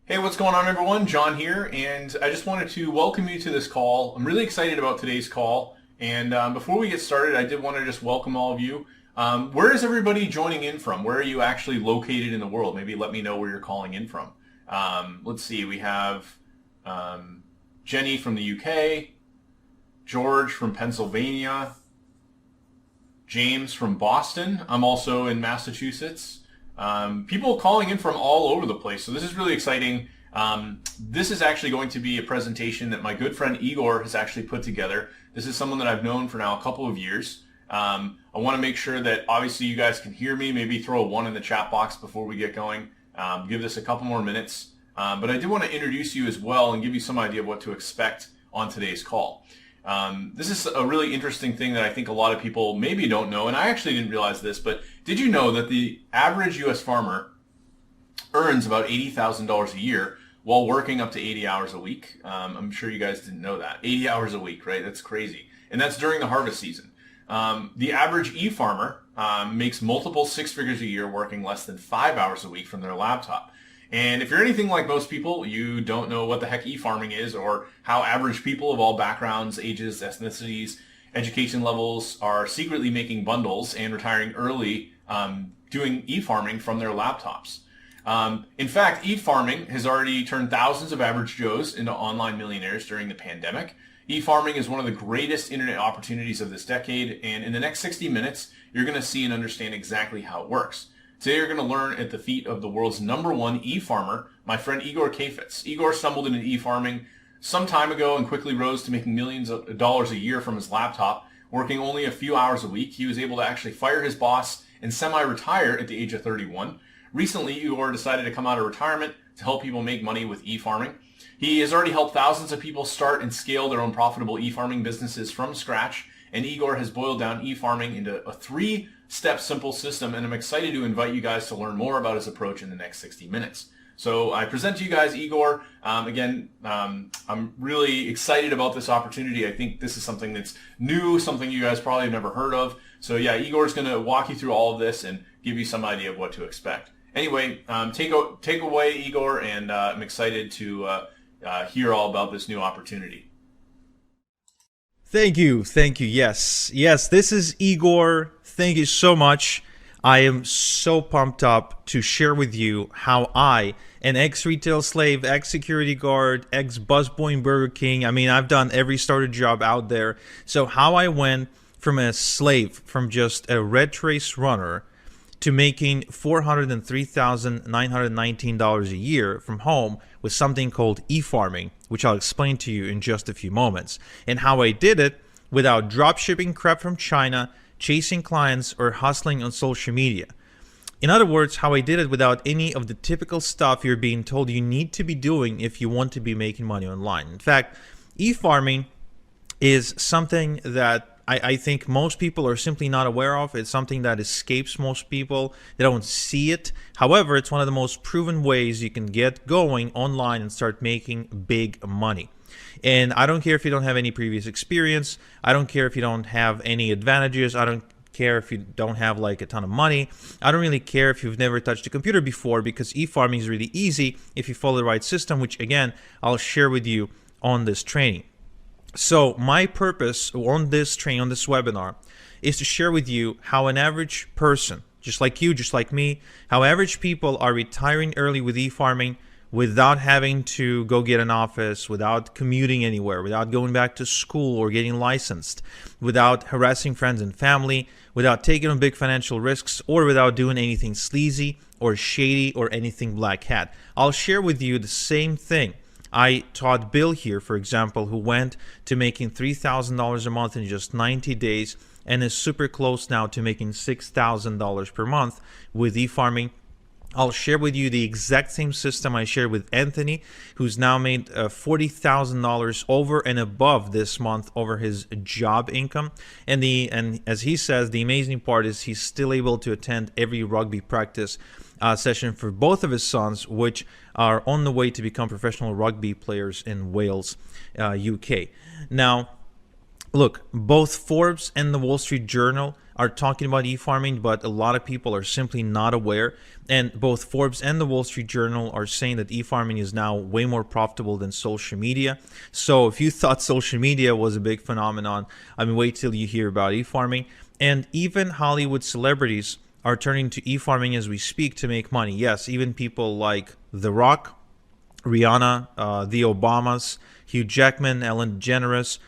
Hey, what's going on, everyone? John here, and I just wanted to welcome you to this call. I'm really excited about today's call, and before we get started, I did want to just welcome all of you. Where is everybody joining in from? Where are you actually located in the world? Maybe let me know where you're calling in from. Let's see, we have Jenny from the UK, George from Pennsylvania, James from Boston. I'm also in Massachusetts. People calling in from all over the place. So this is really exciting. This is actually going to be a presentation that my good friend Igor has actually put together. This is someone that I've known for now a couple of years. I want to make sure that obviously you guys can hear me. Maybe throw a 1 in the chat box before we get going. Give this a couple more minutes. But I do want to introduce you as well and give you some idea of what to expect on today's call. This is a really interesting thing that I think a lot of people maybe don't know, and I actually didn't realize this, but did you know that the average U.S. farmer earns about $80,000 a year while working up to 80 hours a week? I'm sure you guys didn't know that. 80 hours a week, right? That's crazy. And that's during the harvest season. The average e-farmer makes multiple 6 figures a year working less than 5 hours a week from their laptop. And if you're anything like most people, you don't know what the heck e-farming is or how average people of all backgrounds, ages, ethnicities, education levels are secretly making bundles and retiring early doing e-farming from their laptops. In fact, e-farming has already turned thousands of average Joes into online millionaires during the pandemic. E-farming is one of the greatest internet opportunities of this decade, and in the next 60 minutes, you're going to see and understand exactly how it works. Today you're going to learn at the feet of the world's #1 e-farmer, my friend Igor Kafetz. Igor stumbled into e-farming some time ago and quickly rose to making millions of dollars a year from his laptop. Working only a few hours a week, he was able to actually fire his boss and semi-retire at the age of 31. Recently, Igor decided to come out of retirement to help people make money with e-farming. He has already helped thousands of people start and scale their own profitable e-farming businesses from scratch, and Igor has boiled down e-farming into a 3-step simple system, and I'm excited to invite you guys to learn more about his approach in the next 60 minutes. So I present to you guys Igor. I'm really excited about this opportunity. I think this is something that's new, something you guys probably have never heard of. So yeah, Igor's going to walk you through all of this and give you some idea of what to expect. Anyway, take away, Igor, and I'm excited to hear all about this new opportunity. Thank you. Yes, this is Igor. Thank you so much. I am so pumped up to share with you how I, an ex-retail slave, ex-security guard, ex-busboy in Burger King, I've done every starter job out there. So how I went from a slave, from just a red race runner, to making $403,919 a year from home with something called e-farming, which I'll explain to you in just a few moments, and how I did it without drop shipping crap from China, chasing clients, or hustling on social media. In other words, how I did it without any of the typical stuff you're being told you need to be doing if you want to be making money online. In fact, e-farming is something that I think most people are simply not aware of. It's something that escapes most people. They don't see it. However, it's one of the most proven ways you can get going online and start making big money. And I don't care if you don't have any previous experience. I don't care if you don't have any advantages. I don't care if you don't have like a ton of money. I don't really care if you've never touched a computer before, because e-farming is really easy if you follow the right system, which again, I'll share with you on this training. So my purpose on this training, on this webinar, is to share with you how an average person, just like you, just like me, how average people are retiring early with e-farming without having to go get an office, without commuting anywhere, without going back to school or getting licensed, without harassing friends and family, without taking on big financial risks, or without doing anything sleazy or shady or anything black hat. I'll share with you the same thing I taught Bill here, for example, who went to making $3,000 a month in just 90 days and is super close now to making $6,000 per month with e-farming. I'll share with you the exact same system I shared with Anthony, who's now made $40,000 over and above this month over his job income. And as he says, the amazing part is he's still able to attend every rugby practice session for both of his sons, which are on the way to become professional rugby players in Wales, UK. Now, look, both Forbes and the Wall Street Journal are talking about e-farming, but a lot of people are simply not aware. And both Forbes and the Wall Street Journal are saying that e-farming is now way more profitable than social media. So if you thought social media was a big phenomenon, I mean, wait till you hear about e-farming. And even Hollywood celebrities are turning to e-farming as we speak to make money. Yes, even people like The Rock, Rihanna, the Obamas, Hugh Jackman, Ellen DeGeneres,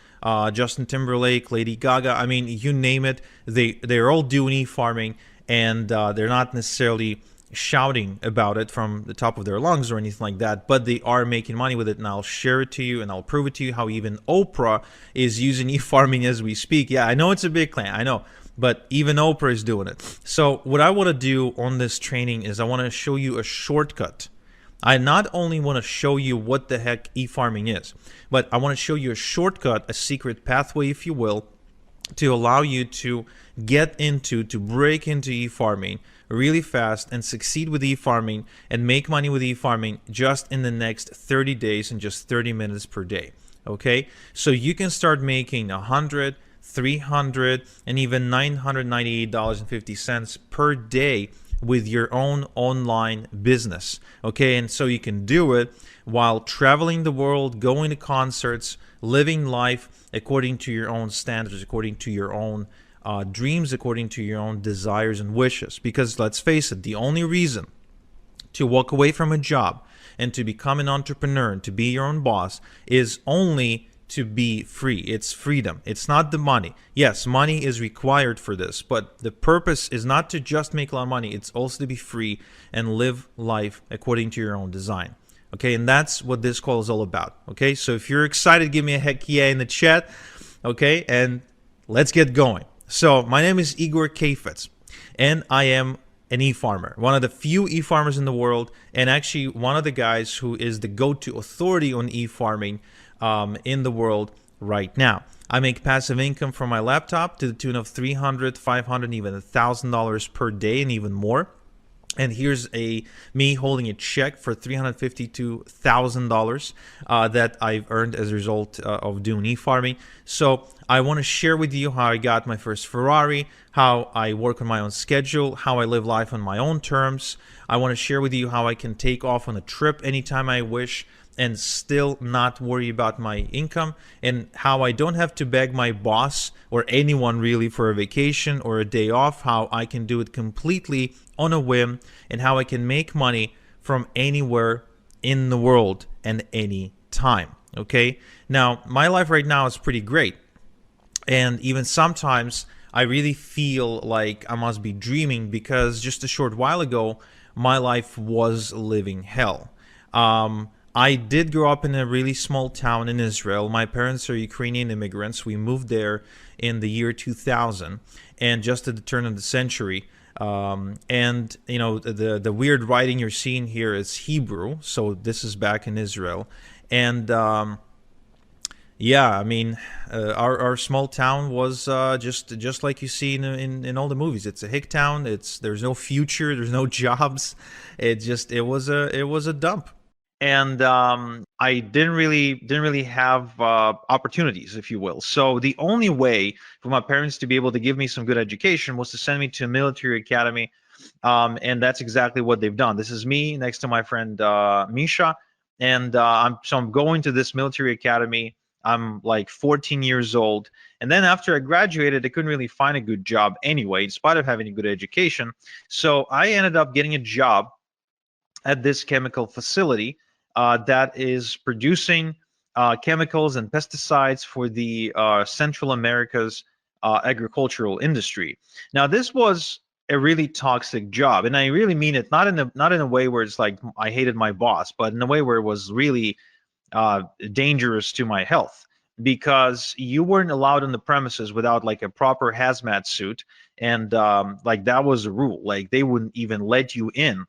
Justin Timberlake, Lady Gaga. I mean, you name it, they're all doing e-farming, and they're not necessarily shouting about it from the top of their lungs or anything like that, but they are making money with it. And I'll share it to you, and I'll prove it to you how even Oprah is using e-farming as we speak. Yeah, I know it's a big claim, I know, but even Oprah is doing it. So what I want to do on this training is I want to show you a shortcut. I not only want to show you what the heck e-farming is, but I want to show you a shortcut, a secret pathway, if you will, to allow you to to break into e-farming really fast and succeed with e-farming and make money with e-farming just in the next 30 days and just 30 minutes per day. Okay, so you can start making $100, $300, and even $998.50 per day with your own online business. Okay, and so you can do it while traveling the world, going to concerts, living life according to your own standards, according to your own dreams, according to your own desires and wishes. Because let's face it, the only reason to walk away from a job and to become an entrepreneur and to be your own boss is only to be free. It's freedom. It's not the money. Yes, money is required for this, but the purpose is not to just make a lot of money. It's also to be free and live life according to your own design. Okay, and that's what this call is all about. Okay, so if you're excited, give me a heck yeah in the chat. Okay, and let's get going. So my name is Igor Kafetz, and I am an e-farmer, one of the few e-farmers in the world, and actually one of the guys who is the go-to authority on e-farming in the world right now. I make passive income from my laptop to the tune of $300, $500, even $1,000 per day, and even more. And here's me holding a check for $352,000 that I've earned as a result of doing e-farming. So I want to share with you how I got my first Ferrari, how I work on my own schedule, how I live life on my own terms. I want to share with you how I can take off on a trip anytime I wish and still not worry about my income, and how I don't have to beg my boss or anyone really for a vacation or a day off, how I can do it completely on a whim, and how I can make money from anywhere in the world and any time. Okay, now my life right now is pretty great, and even sometimes I really feel like I must be dreaming, because just a short while ago my life was living hell. I did grow up in a really small town in Israel. My parents are Ukrainian immigrants. We moved there in the year 2000, and just at the turn of the century. And you know, the weird writing you're seeing here is Hebrew, so this is back in Israel. And yeah, I mean, our small town was just like you see in all the movies. It's a hick town. There's no future. There's no jobs. It was a dump. And I didn't really have opportunities, if you will. So the only way for my parents to be able to give me some good education was to send me to a military academy, and that's exactly what they've done. This is me next to my friend Misha, and I'm going to this military academy. I'm like 14 years old, and then after I graduated, I couldn't really find a good job anyway, in spite of having a good education. So I ended up getting a job at this chemical facility that is producing chemicals and pesticides for the Central America's agricultural industry. Now, this was a really toxic job, and I really mean it not in a way where it's like I hated my boss, but in a way where it was really dangerous to my health, because you weren't allowed on the premises without like a proper hazmat suit, and like that was a rule. Like they wouldn't even let you in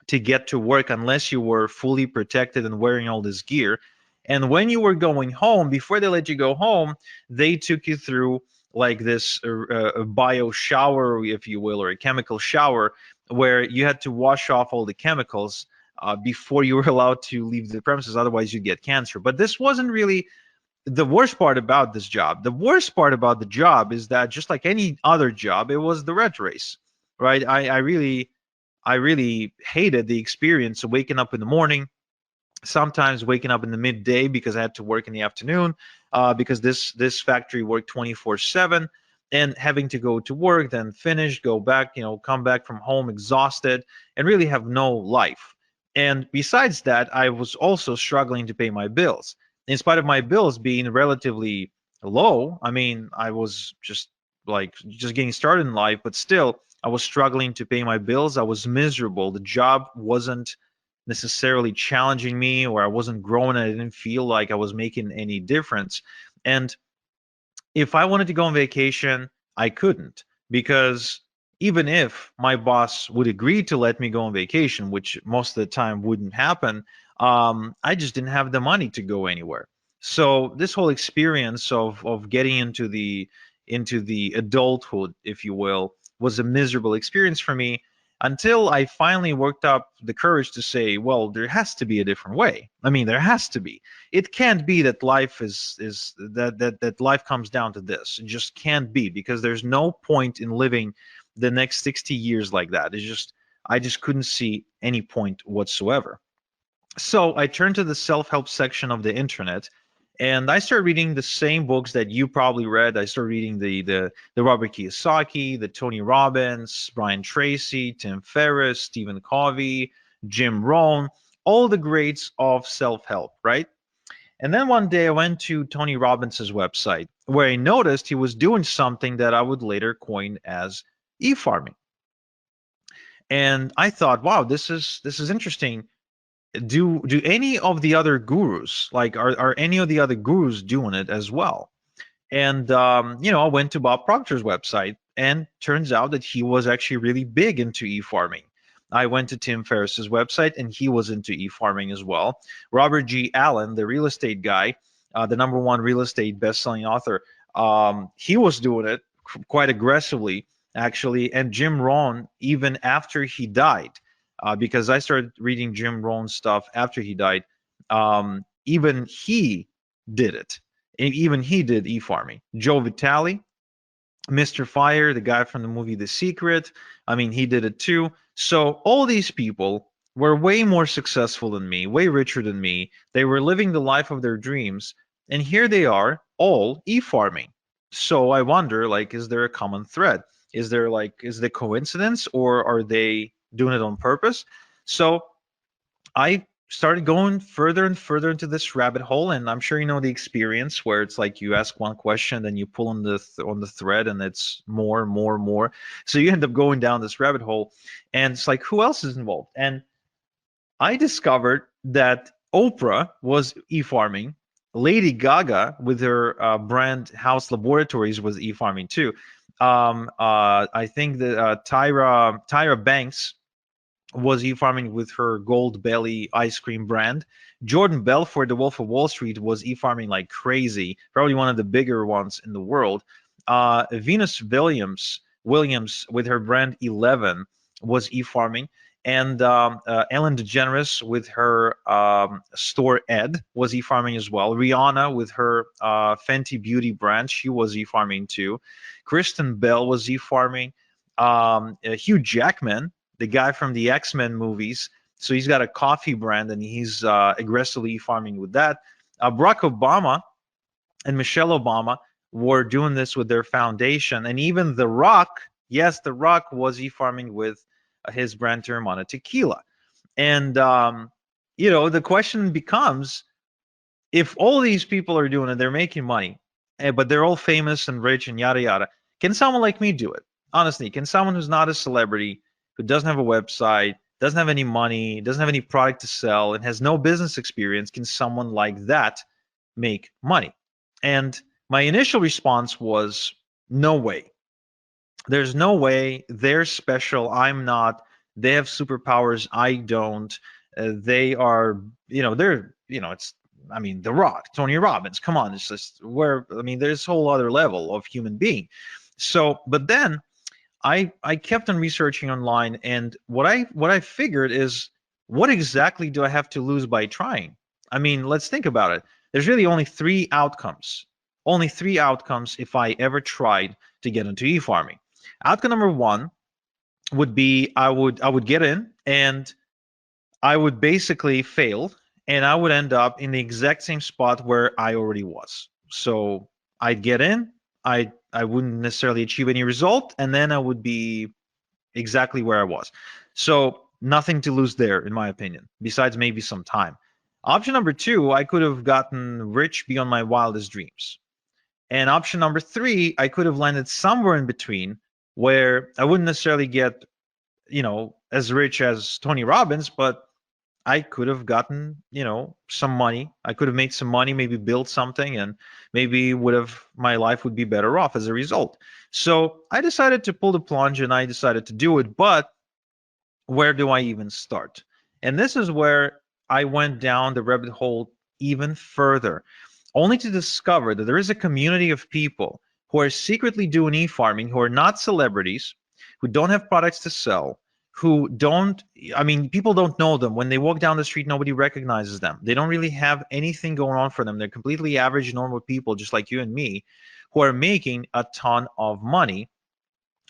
to get to work unless you were fully protected and wearing all this gear. And when you were going home, before they let you go home, they took you through like this bio shower, if you will, or a chemical shower, where you had to wash off all the chemicals before you were allowed to leave the premises. Otherwise, you'd get cancer. But this wasn't really the worst part about this job, the worst part about the job is that just like any other job, it was the rat race, right? I really hated the experience of waking up in the morning, sometimes waking up in the midday because I had to work in the afternoon, because this factory worked 24/7, and having to go to work, then finish, go back, come back from home exhausted, and really have no life. And besides that, I was also struggling to pay my bills. In spite of my bills being relatively low, I mean, I was just getting started in life, but still, I was struggling to pay my bills. I was miserable. The job wasn't necessarily challenging me, or I wasn't growing. I didn't feel like I was making any difference. And if I wanted to go on vacation, I couldn't, because even if my boss would agree to let me go on vacation, which most of the time wouldn't happen, I just didn't have the money to go anywhere. So this whole experience of getting into the adulthood, if you will, was a miserable experience for me, until I finally worked up the courage to say, well, there has to be a different way. I mean, there has to be. It can't be that life is that life comes down to this. It just can't be, because there's no point in living the next 60 years like that. I just couldn't see any point whatsoever. So I turned to the self-help section of the internet, and I started reading the same books that you probably read. I started reading the Robert Kiyosaki, the Tony Robbins, Brian Tracy, Tim Ferriss, Stephen Covey, Jim Rohn, all the greats of self-help, right? And then one day I went to Tony Robbins's website, where I noticed he was doing something that I would later coin as e-farming. And I thought, wow, this is interesting. Do any of the other gurus, like, are any of the other gurus doing it as well? And I went to Bob Proctor's website, and turns out that he was actually really big into e-farming. I went to Tim Ferriss's website, and he was into e-farming as well. Robert G. Allen, the real estate guy, the number one real estate best-selling author, he was doing it quite aggressively, actually. And Jim Rohn, even after he died, because I started reading Jim Rohn's stuff after he died, even he did it. Even he did e-farming. Joe Vitale, Mr. Fire, the guy from the movie The Secret, I mean, he did it too. So all these people were way more successful than me, way richer than me. They were living the life of their dreams, and here they are, all e-farming. So I wonder, like, is there a common thread? Is there coincidence, or are they doing it on purpose? So I started going further and further into this rabbit hole, and I'm sure you know the experience where it's like you ask one question, then you pull on the thread, and it's more, more, more. So you end up going down this rabbit hole, and it's like, who else is involved? And I discovered that Oprah was e-farming. Lady Gaga, with her brand House Laboratories, was e-farming too. I think that Tyra Banks was e-farming with her Gold Belly ice cream brand. Jordan Belfort, the Wolf of Wall Street, was e-farming like crazy, probably one of the bigger ones in the world. Venus Williams with her brand 11 was e-farming. And Ellen DeGeneres with her store Ed was e-farming as well. Rihanna with her Fenty Beauty brand, she was e-farming too. Kristen Bell was e-farming. Hugh Jackman, the guy from the X-Men movies. So he's got a coffee brand, and he's aggressively farming with that. Barack Obama and Michelle Obama were doing this with their foundation. And even The Rock, yes, The Rock was e-farming with his brand Teremana Tequila. And, the question becomes, if all these people are doing it, they're making money, but they're all famous and rich and yada, yada, can someone like me do it? Honestly, can someone who's not a celebrity, who doesn't have a website, doesn't have any money, doesn't have any product to sell, and has no business experience, can someone like that make money? And my initial response was, no way. There's no way. They're special. I'm not. They have superpowers. I don't. They are, it's, I mean, The Rock, Tony Robbins. Come on, it's just there's a whole other level of human being. So, but then I kept on researching online, and what I figured is, what exactly do I have to lose by trying? I mean, let's think about it. there's really only three outcomes. Only three outcomes if I ever tried to get into e-farming. Outcome number one would be I would get in and I would basically fail and I would end up in the exact same spot where I already was. So I'd get in, I wouldn't necessarily achieve any result, and then I would be exactly where I was. So nothing to lose there, in my opinion, besides maybe some time. Option number two, I could have gotten rich beyond my wildest dreams. And option number three, I could have landed somewhere in between where I wouldn't necessarily get, as rich as Tony Robbins, but I could have gotten, some money. I could have made some money, maybe built something, and maybe would have my life would be better off as a result. So I decided to pull the plunge and I decided to do it. But where do I even start? And this is where I went down the rabbit hole even further, only to discover that there is a community of people who are secretly doing e-farming, who are not celebrities, who don't have products to sell, who don't, I mean, people don't know them. When they walk down the street, nobody recognizes them. They don't really have anything going on for them. They're completely average, normal people, just like you and me, who are making a ton of money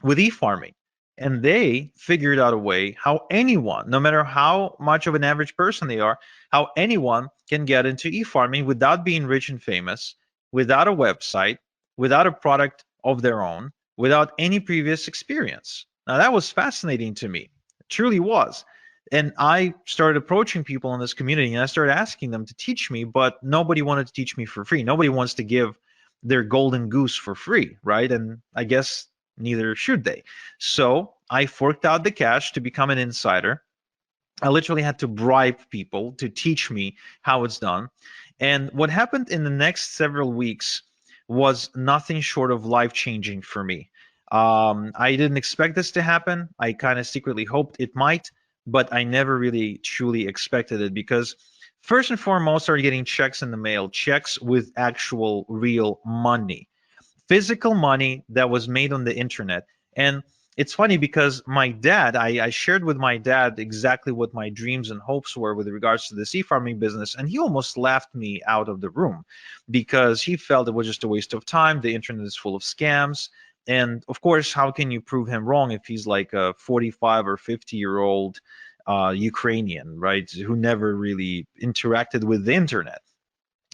with e-farming. And they figured out a way how anyone, no matter how much of an average person they are, how anyone can get into e-farming without being rich and famous, without a website, without a product of their own, without any previous experience. Now that was fascinating to me. It truly was. And I started approaching people in this community and I started asking them to teach me, but nobody wanted to teach me for free. Nobody wants to give their golden goose for free, right? And I guess neither should they. So I forked out the cash to become an insider. I literally had to bribe people to teach me how it's done. And what happened in the next several weeks was nothing short of life-changing for me. I didn't expect this to happen. I kind of secretly hoped it might, but I never really truly expected it because first and foremost, I started getting checks in the mail, checks with actual real money, physical money that was made on the internet. And it's funny because my dad, I shared with my dad exactly what my dreams and hopes were with regards to the sea farming business, and he almost laughed me out of the room because he felt it was just a waste of time. The internet is full of scams. And of course, how can you prove him wrong if he's like a 45 or 50-year-old Ukrainian, right, who never really interacted with the internet?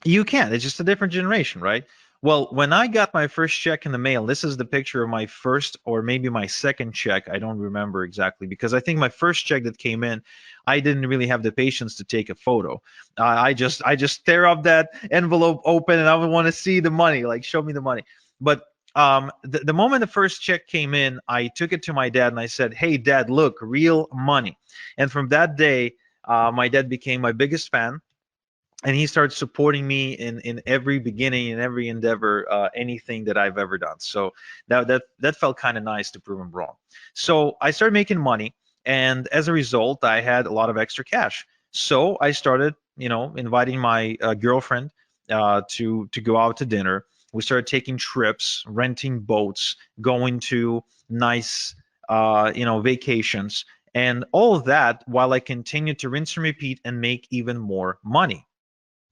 You can't. It's just a different generation, right? Well, when I got my first check in the mail, this is the picture of my first or maybe my second check. I don't remember exactly because I think my first check that came in, I didn't really have the patience to take a photo. I just tear up that envelope open and I would want to see the money, like show me the money. But the moment the first check came in, I took it to my dad and I said, "Hey, Dad, look, real money." And from that day, my dad became my biggest fan and he started supporting me in every beginning in every endeavor, anything that I've ever done. So that felt kind of nice to prove him wrong. So I started making money, and as a result, I had a lot of extra cash. So I started, inviting my girlfriend to go out to dinner. We started taking trips, renting boats, going to nice, vacations, and all of that while I continued to rinse and repeat and make even more money.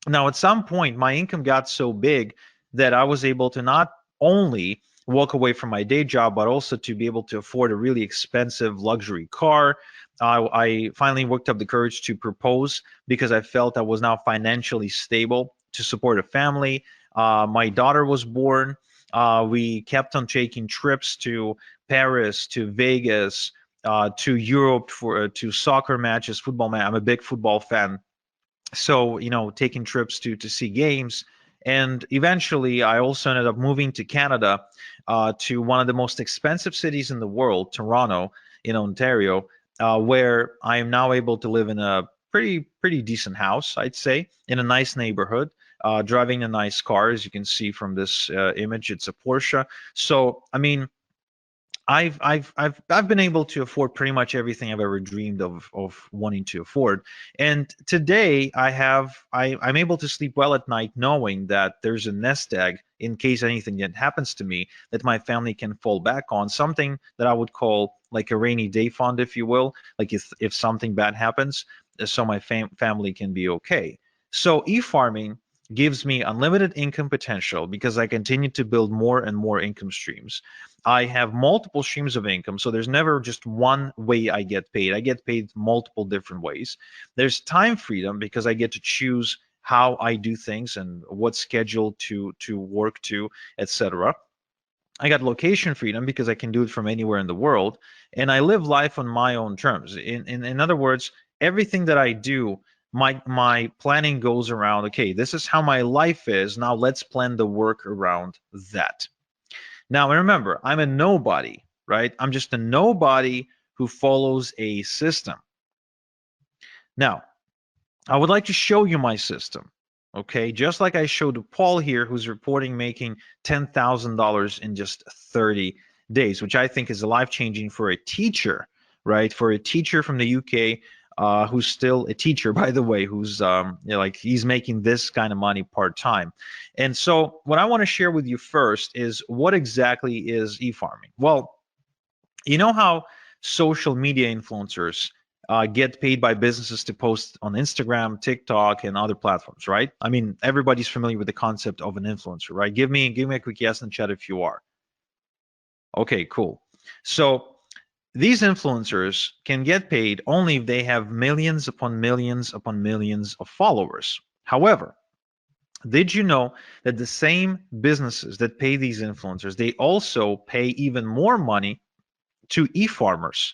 Now, at some point, my income got so big that I was able to not only walk away from my day job, but also to be able to afford a really expensive luxury car. I finally worked up the courage to propose because I felt I was now financially stable to support a family. My daughter was born. We kept on taking trips to Paris, to Vegas, to Europe for to soccer matches, football match. I'm a big football fan, so taking trips to see games. And eventually I also ended up moving to Canada, to one of the most expensive cities in the world, Toronto, in Ontario, where I am now able to live in a pretty decent house, I'd say, in a nice neighborhood, driving a nice car. As you can see from this image, it's a Porsche. So I mean, I've been able to afford pretty much everything I've ever dreamed of wanting to afford. And today I'm able to sleep well at night knowing that there's a nest egg in case anything that happens to me that my family can fall back on, something that I would call like a rainy day fund, if you will, like if something bad happens, so my family can be okay. So e-farming gives me unlimited income potential because I continue to build more and more income streams. I have multiple streams of income, so there's never just one way I get paid. I get paid multiple different ways. There's time freedom because I get to choose how I do things and what schedule to work to, etc. I got location freedom because I can do it from anywhere in the world, and I live life on my own terms. In other words, everything that I do, my planning goes around, okay, this is how my life is. Now let's plan the work around that. Now remember, I'm a nobody, right? I'm just a nobody who follows a system. Now, I would like to show you my system. Okay, just like I showed Paul here, who's reporting making $10,000 in just 30 days, which I think is life-changing for a teacher, right? For a teacher from the UK, who's still a teacher, by the way, who's like he's making this kind of money part-time. And so what I want to share with you first is what exactly is e-farming? Well, you know how social media influencers get paid by businesses to post on Instagram, TikTok, and other platforms, right? I mean, everybody's familiar with the concept of an influencer, right? Give me a quick yes in the chat if you are. Okay, cool. So these influencers can get paid only if they have millions upon millions upon millions of followers. However, did you know that the same businesses that pay these influencers, they also pay even more money to e-farmers?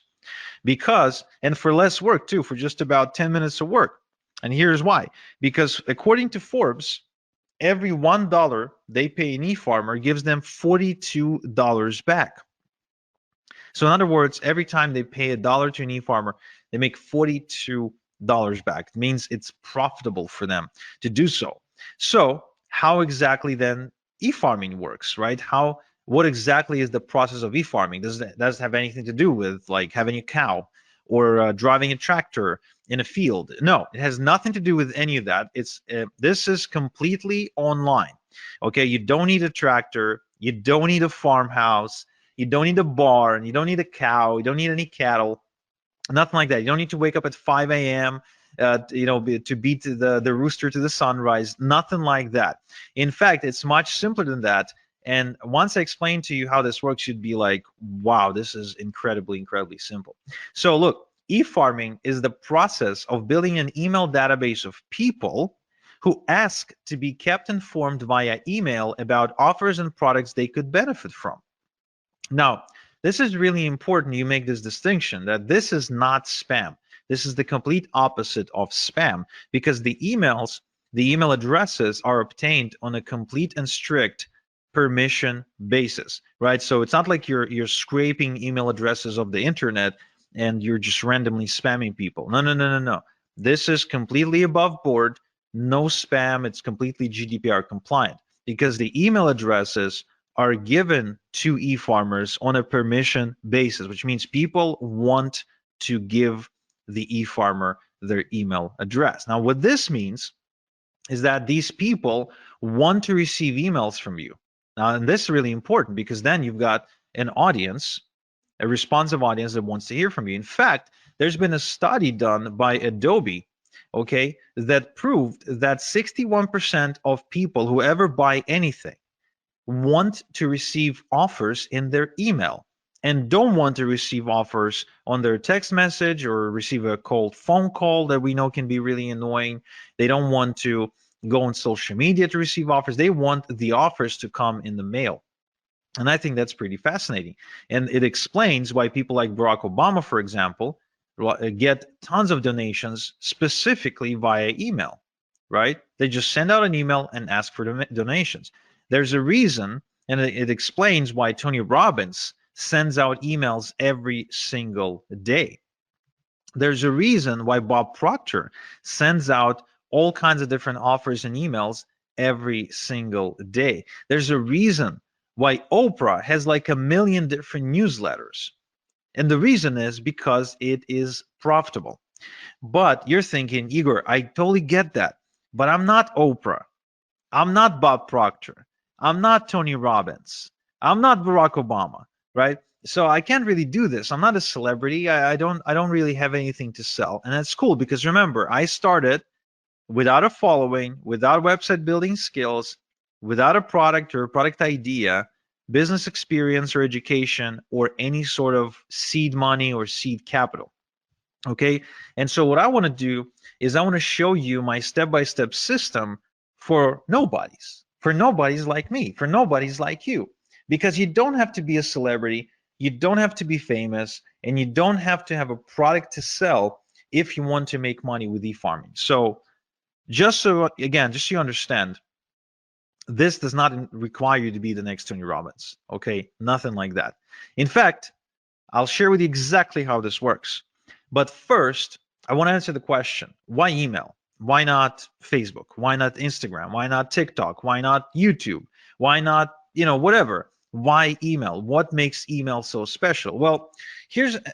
Because, and for less work too, for just about 10 minutes of work. And here's why. Because according to Forbes, every $1 they pay an e-farmer gives them $42 back. So in other words, every time they pay $1 to an e-farmer, they make $42 back. It means it's profitable for them to do so. So how exactly then e-farming works, right? What exactly is the process of e-farming? Does it have anything to do with like having a cow or driving a tractor in a field? No, it has nothing to do with any of that. This is completely online. Okay, you don't need a tractor, you don't need a farmhouse, you don't need a barn, you don't need a cow, you don't need any cattle, nothing like that. You don't need to wake up at 5 a.m. To beat the rooster to the sunrise, nothing like that. In fact, it's much simpler than that. And once I explain to you how this works, you'd be like, wow, this is incredibly simple. So look, e-farming is the process of building an email database of people who ask to be kept informed via email about offers and products they could benefit from. Now, this is really important you make this distinction that this is not spam. This is the complete opposite of spam because the email addresses are obtained on a complete and strict permission basis, right? So it's not like you're scraping email addresses of the internet and you're just randomly spamming people. No. This is completely above board, no spam. It's completely GDPR compliant because the email addresses are given to e-farmers on a permission basis, which means people want to give the e-farmer their email address. Now, what this means is that these people want to receive emails from you. Now, and this is really important because then you've got an audience, a responsive audience that wants to hear from you. In fact, there's been a study done by Adobe, okay, that proved that 61% of people who ever buy anything want to receive offers in their email and don't want to receive offers on their text message or receive a cold phone call that we know can be really annoying. They don't want to go on social media to receive offers. They want the offers to come in the mail. And I think that's pretty fascinating. And it explains why people like Barack Obama, for example, get tons of donations specifically via email, right? They just send out an email and ask for donations. There's a reason, and it explains why Tony Robbins sends out emails every single day. There's a reason why Bob Proctor sends out all kinds of different offers and emails every single day. There's a reason why Oprah has like 1 million different newsletters. And the reason is because it is profitable. But you're thinking, Igor, I totally get that, but I'm not Oprah. I'm not Bob Proctor. I'm not Tony Robbins. I'm not Barack Obama, right? So I can't really do this. I'm not a celebrity. I don't really have anything to sell. And that's cool because remember, I started without a following, without website building skills, without a product or a product idea, business experience or education, or any sort of seed money or seed capital. Okay, and so what I want to do is I want to show you my step-by-step system for nobodies like me, for nobodies like you, because you don't have to be a celebrity, you don't have to be famous, and you don't have to have a product to sell if you want to make money with e-farming. So just so, again, just so you understand, this does not require you to be the next Tony Robbins. Okay, nothing like that. In fact, I'll share with you exactly how this works. But first, I want to answer the question, why email? Why not Facebook? Why not Instagram? Why not TikTok? Why not YouTube? Why not, whatever? Why email? What makes email so special? Well, here's an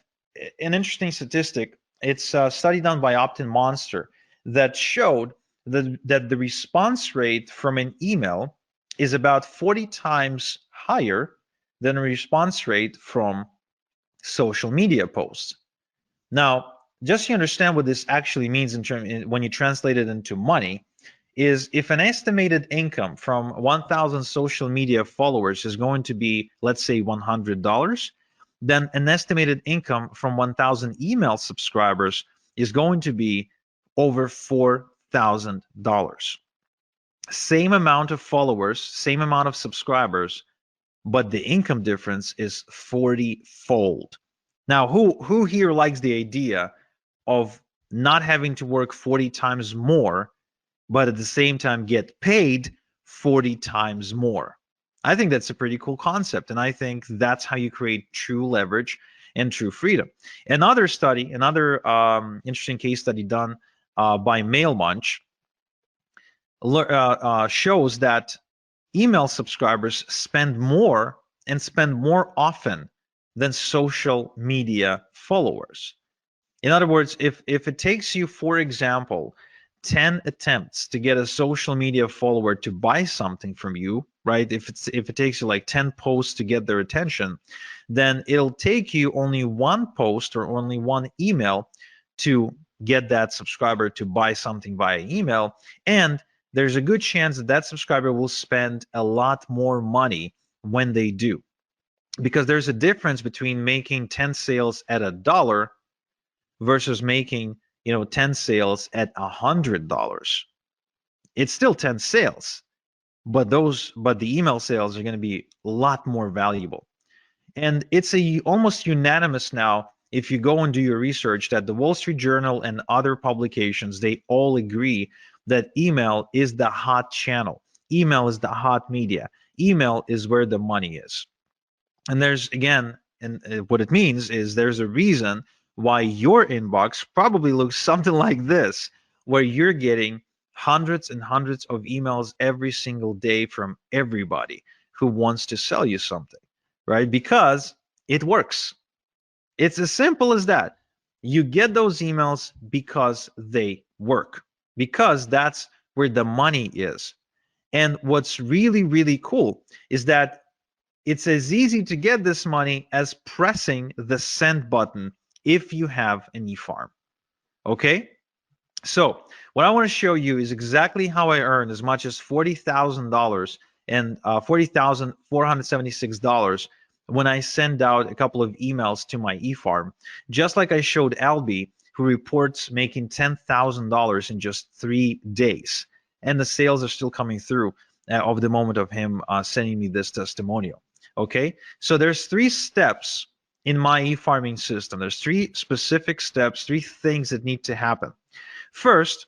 interesting statistic. It's a study done by Opt-in Monster that showed that the response rate from an email is about 40 times higher than a response rate from social media posts. Now, just so you understand what this actually means when you translate it into money, is if an estimated income from 1,000 social media followers is going to be, let's say, $100, then an estimated income from 1,000 email subscribers is going to be over $4,000. Same amount of followers, same amount of subscribers, but the income difference is 40-fold. Now, who here likes the idea of not having to work 40 times more, but at the same time get paid 40 times more? I think that's a pretty cool concept, and I think that's how you create true leverage and true freedom. Another study, another interesting case study done by MailMunch shows that email subscribers spend more and spend more often than social media followers. In other words, if it takes you, for example, 10 attempts to get a social media follower to buy something from you, right? If it takes you like 10 posts to get their attention, then it'll take you only one post or only one email to get that subscriber to buy something via email. And there's a good chance that that subscriber will spend a lot more money when they do. Because there's a difference between making 10 sales at $1 versus making 10 sales at $100. It's still 10 sales, but the email sales are going to be a lot more valuable. And it's almost unanimous now, if you go and do your research, that the Wall Street Journal and other publications, they all agree that email is the hot channel. Email is the hot media. Email is where the money is. And there's, again, and what it means is there's a reason why your inbox probably looks something like this, where you're getting hundreds and hundreds of emails every single day from everybody who wants to sell you something, right? Because it works. It's as simple as that. You get those emails because they work, because that's where the money is. And what's really, really cool is that it's as easy to get this money as pressing the send button if you have an e-farm. Okay? So what I want to show you is exactly how I earned as much as $40,000 and $40,476 when I send out a couple of emails to my e-farm, just like I showed Albie, who reports making $10,000 in just 3 days. And the sales are still coming through of the moment of him sending me this testimonial. Okay, so there's 3 steps in my e-farming system. There's 3 specific steps, 3 things that need to happen. First,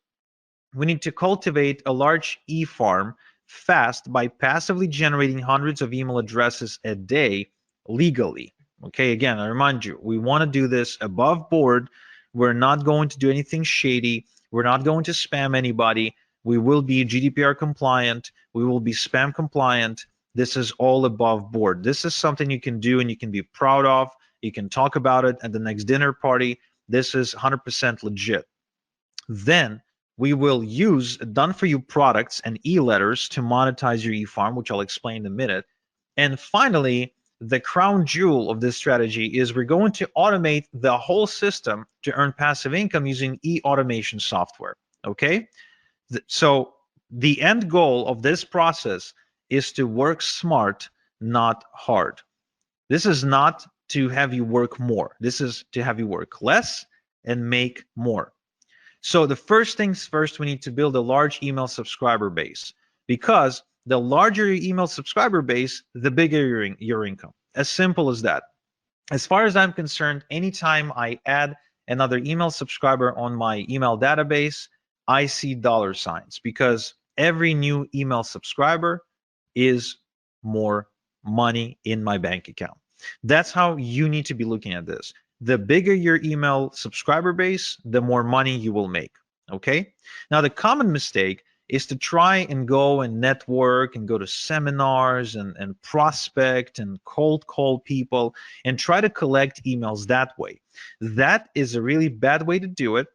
we need to cultivate a large e-farm fast by passively generating hundreds of email addresses a day legally. Okay, again, I remind you, we want to do this above board. We're not going to do anything shady. We're not going to spam anybody. We will be GDPR compliant. We will be spam compliant. This is all above board. This is something you can do and you can be proud of. You can talk about it at the next dinner party. This is 100% legit. Then we will use done-for-you products and e-letters to monetize your e-farm, which I'll explain in a minute. And finally, the crown jewel of this strategy is we're going to automate the whole system to earn passive income using e-automation software. Okay? So the end goal of this process is to work smart, not hard. This is not to have you work more. This is to have you work less and make more. So the first things first, we need to build a large email subscriber base, because the larger your email subscriber base, the bigger your income. As simple as that. As far as I'm concerned, anytime I add another email subscriber on my email database, I see dollar signs, because every new email subscriber is more money in my bank account. That's how you need to be looking at this. The bigger your email subscriber base, the more money you will make. Okay. Now, the common mistake is to try and go and network and go to seminars and prospect and cold call people and try to collect emails that way. That is a really bad way to do it.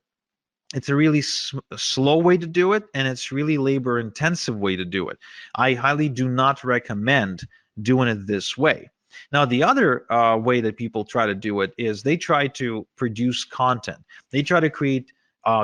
It's a really slow way to do it, and it's really labor intensive way to do it. I highly do not recommend doing it this way. Now, the other way that people try to do it is they try to produce content. They try to create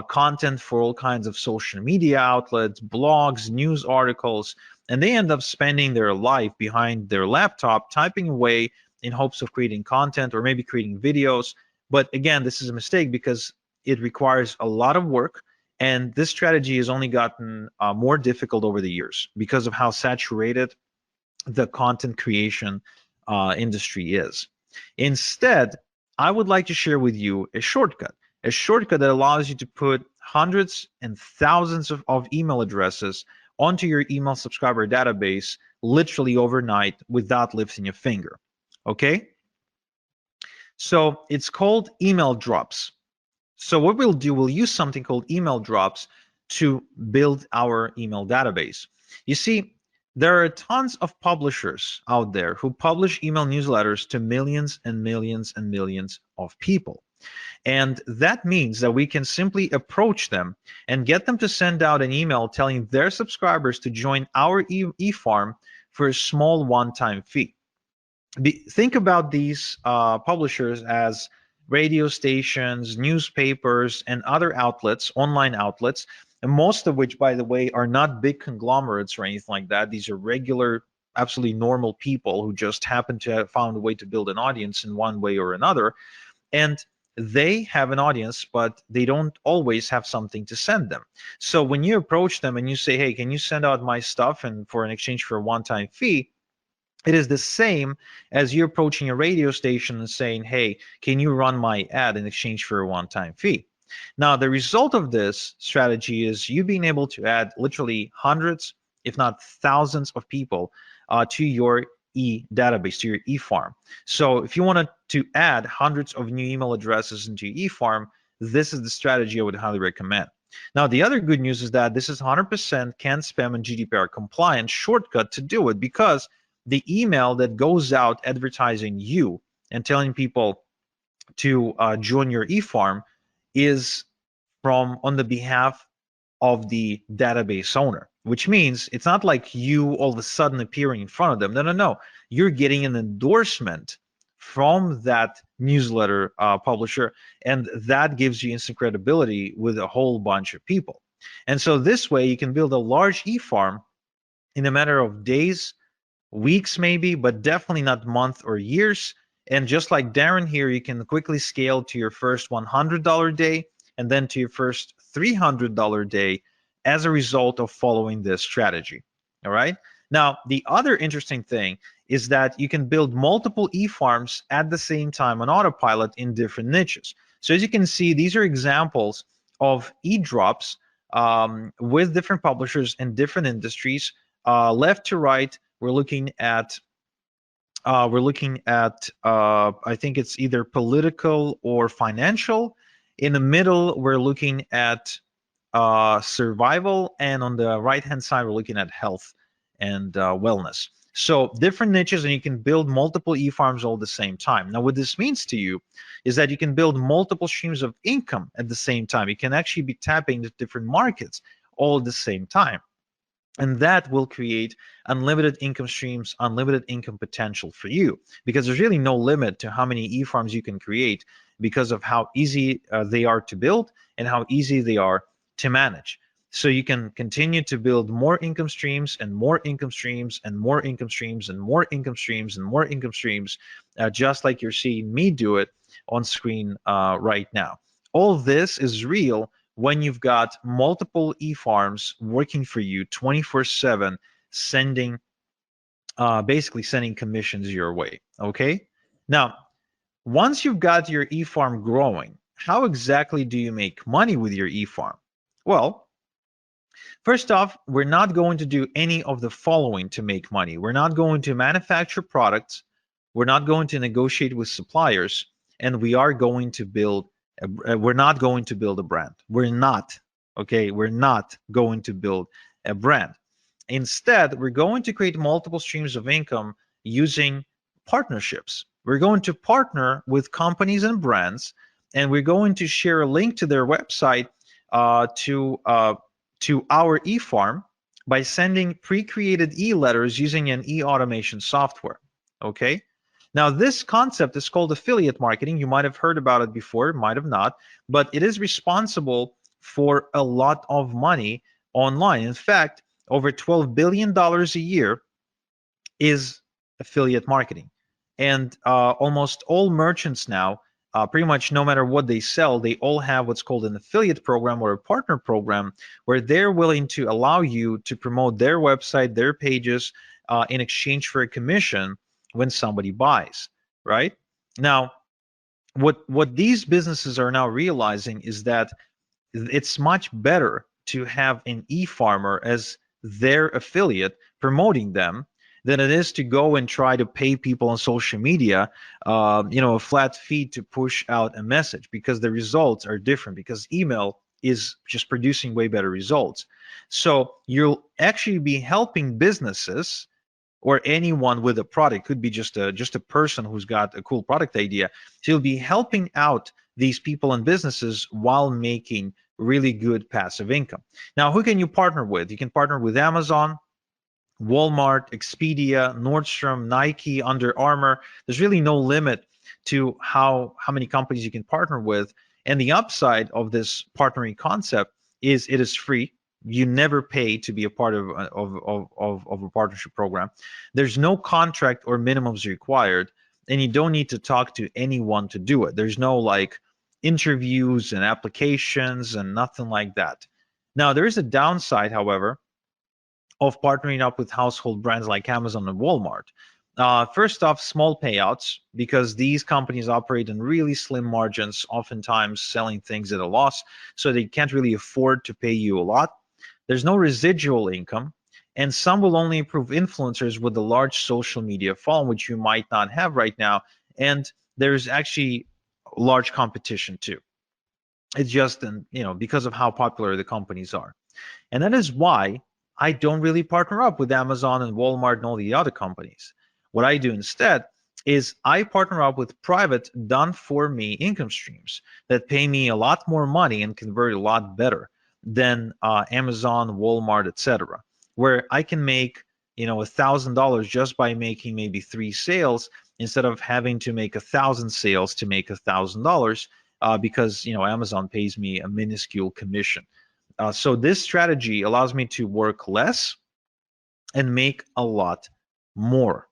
content for all kinds of social media outlets, blogs, news articles, and they end up spending their life behind their laptop typing away in hopes of creating content or maybe creating videos. But again, this is a mistake, because it requires a lot of work, and this strategy has only gotten more difficult over the years because of how saturated the content creation industry is. Instead, I would like to share with you a shortcut that allows you to put hundreds and thousands of email addresses onto your email subscriber database literally overnight without lifting a finger. Okay? So it's called email drops. So what we'll do, we'll use something called email drops to build our email database. You see, there are tons of publishers out there who publish email newsletters to millions and millions and millions of people. And that means that we can simply approach them and get them to send out an email telling their subscribers to join our e-farm for a small one-time fee. Think about these publishers as radio stations, newspapers, and other outlets, online outlets, and most of which, by the way, are not big conglomerates or anything like that. These are regular, absolutely normal people who just happen to have found a way to build an audience in one way or another. And they have an audience, but they don't always have something to send them. So when you approach them and you say, hey, can you send out my stuff and for an exchange for a one-time fee, it is the same as you approaching a radio station and saying, hey, can you run my ad in exchange for a one-time fee? Now, the result of this strategy is you being able to add literally hundreds, if not thousands of people to your database, to your e-farm. So if you wanted to add hundreds of new email addresses into your e-farm, this is the strategy I would highly recommend. Now, the other good news is that this is 100% CAN spam and GDPR compliant shortcut to do it, because the email that goes out advertising you and telling people to join your e-farm is on the behalf of the database owner, which means it's not like you all of a sudden appearing in front of them. No. You're getting an endorsement from that newsletter publisher, and that gives you instant credibility with a whole bunch of people. And so this way you can build a large e-farm in a matter of days, weeks maybe, but definitely not months or years. And just like Darren here, you can quickly scale to your first $100 day and then to your first $300 day as a result of following this strategy. All right. Now, the other interesting thing is that you can build multiple e-farms at the same time on autopilot in different niches. So as you can see, these are examples of e-drops with different publishers in different industries. Left to right, we're looking at I think it's either political or financial. In the middle, we're looking at survival, and on the right hand side, we're looking at health and wellness. So different niches, and you can build multiple e-farms all at the same time. Now, what this means to you is that you can build multiple streams of income at the same time. You can actually be tapping into different markets all at the same time. And that will create unlimited income streams, unlimited income potential for you, because there's really no limit to how many e-farms you can create because of how easy they are to build and how easy they are to manage. So you can continue to build more income streams and more income streams and more income streams and more income streams and more income streams, just like you're seeing me do it on screen right now. All this is real when you've got multiple e-farms working for you 24/7, sending basically sending commissions your way. Okay. Now, once you've got your e-farm growing, how exactly do you make money with your e-farm? Well, first off, we're not going to do any of the following to make money. We're not going to manufacture products. We're not going to negotiate with suppliers, and we are going to build. We're not going to build a brand. We're not. Okay, we're not going to build a brand. Instead, we're going to create multiple streams of income using partnerships. We're going to partner with companies and brands, and we're going to share a link to their website to our e-farm by sending pre-created e-letters using an e-automation software. Okay. Now, this concept is called affiliate marketing. You might have heard about it before, might have not, but it is responsible for a lot of money online. In fact, over $12 billion a year is affiliate marketing. And almost all merchants now, pretty much no matter what they sell, they all have what's called an affiliate program or a partner program where they're willing to allow you to promote their website, their pages in exchange for a commission when somebody buys, right? Now, what these businesses are now realizing is that it's much better to have an e-farmer as their affiliate promoting them than it is to go and try to pay people on social media, a flat fee to push out a message, because the results are different, because email is just producing way better results. So you'll actually be helping businesses or anyone with a product. Could be just a person who's got a cool product idea. So you'll be helping out these people and businesses while making really good passive income. Now, who can you partner with? You can partner with Amazon, Walmart, Expedia, Nordstrom, Nike, Under Armour. There's really no limit to how many companies you can partner with. And the upside of this partnering concept is it is free. You never pay to be a part of a partnership program. There's no contract or minimums required, and you don't need to talk to anyone to do it. There's no like interviews and applications and nothing like that. Now, there is a downside, however, of partnering up with household brands like Amazon and Walmart. First off, small payouts, because these companies operate in really slim margins, oftentimes selling things at a loss, so they can't really afford to pay you a lot. There's no residual income, and some will only approve influencers with a large social media following, which you might not have right now. And there's actually large competition too. It's just, because of how popular the companies are. And that is why I don't really partner up with Amazon and Walmart and all the other companies. What I do instead is I partner up with private done-for-me income streams that pay me a lot more money and convert a lot better than Amazon, Walmart, etc., where I can make $1,000 just by making maybe 3 sales instead of having to make 1,000 sales to make $1,000 because Amazon pays me a minuscule commission. So this strategy allows me to work less and make a lot more.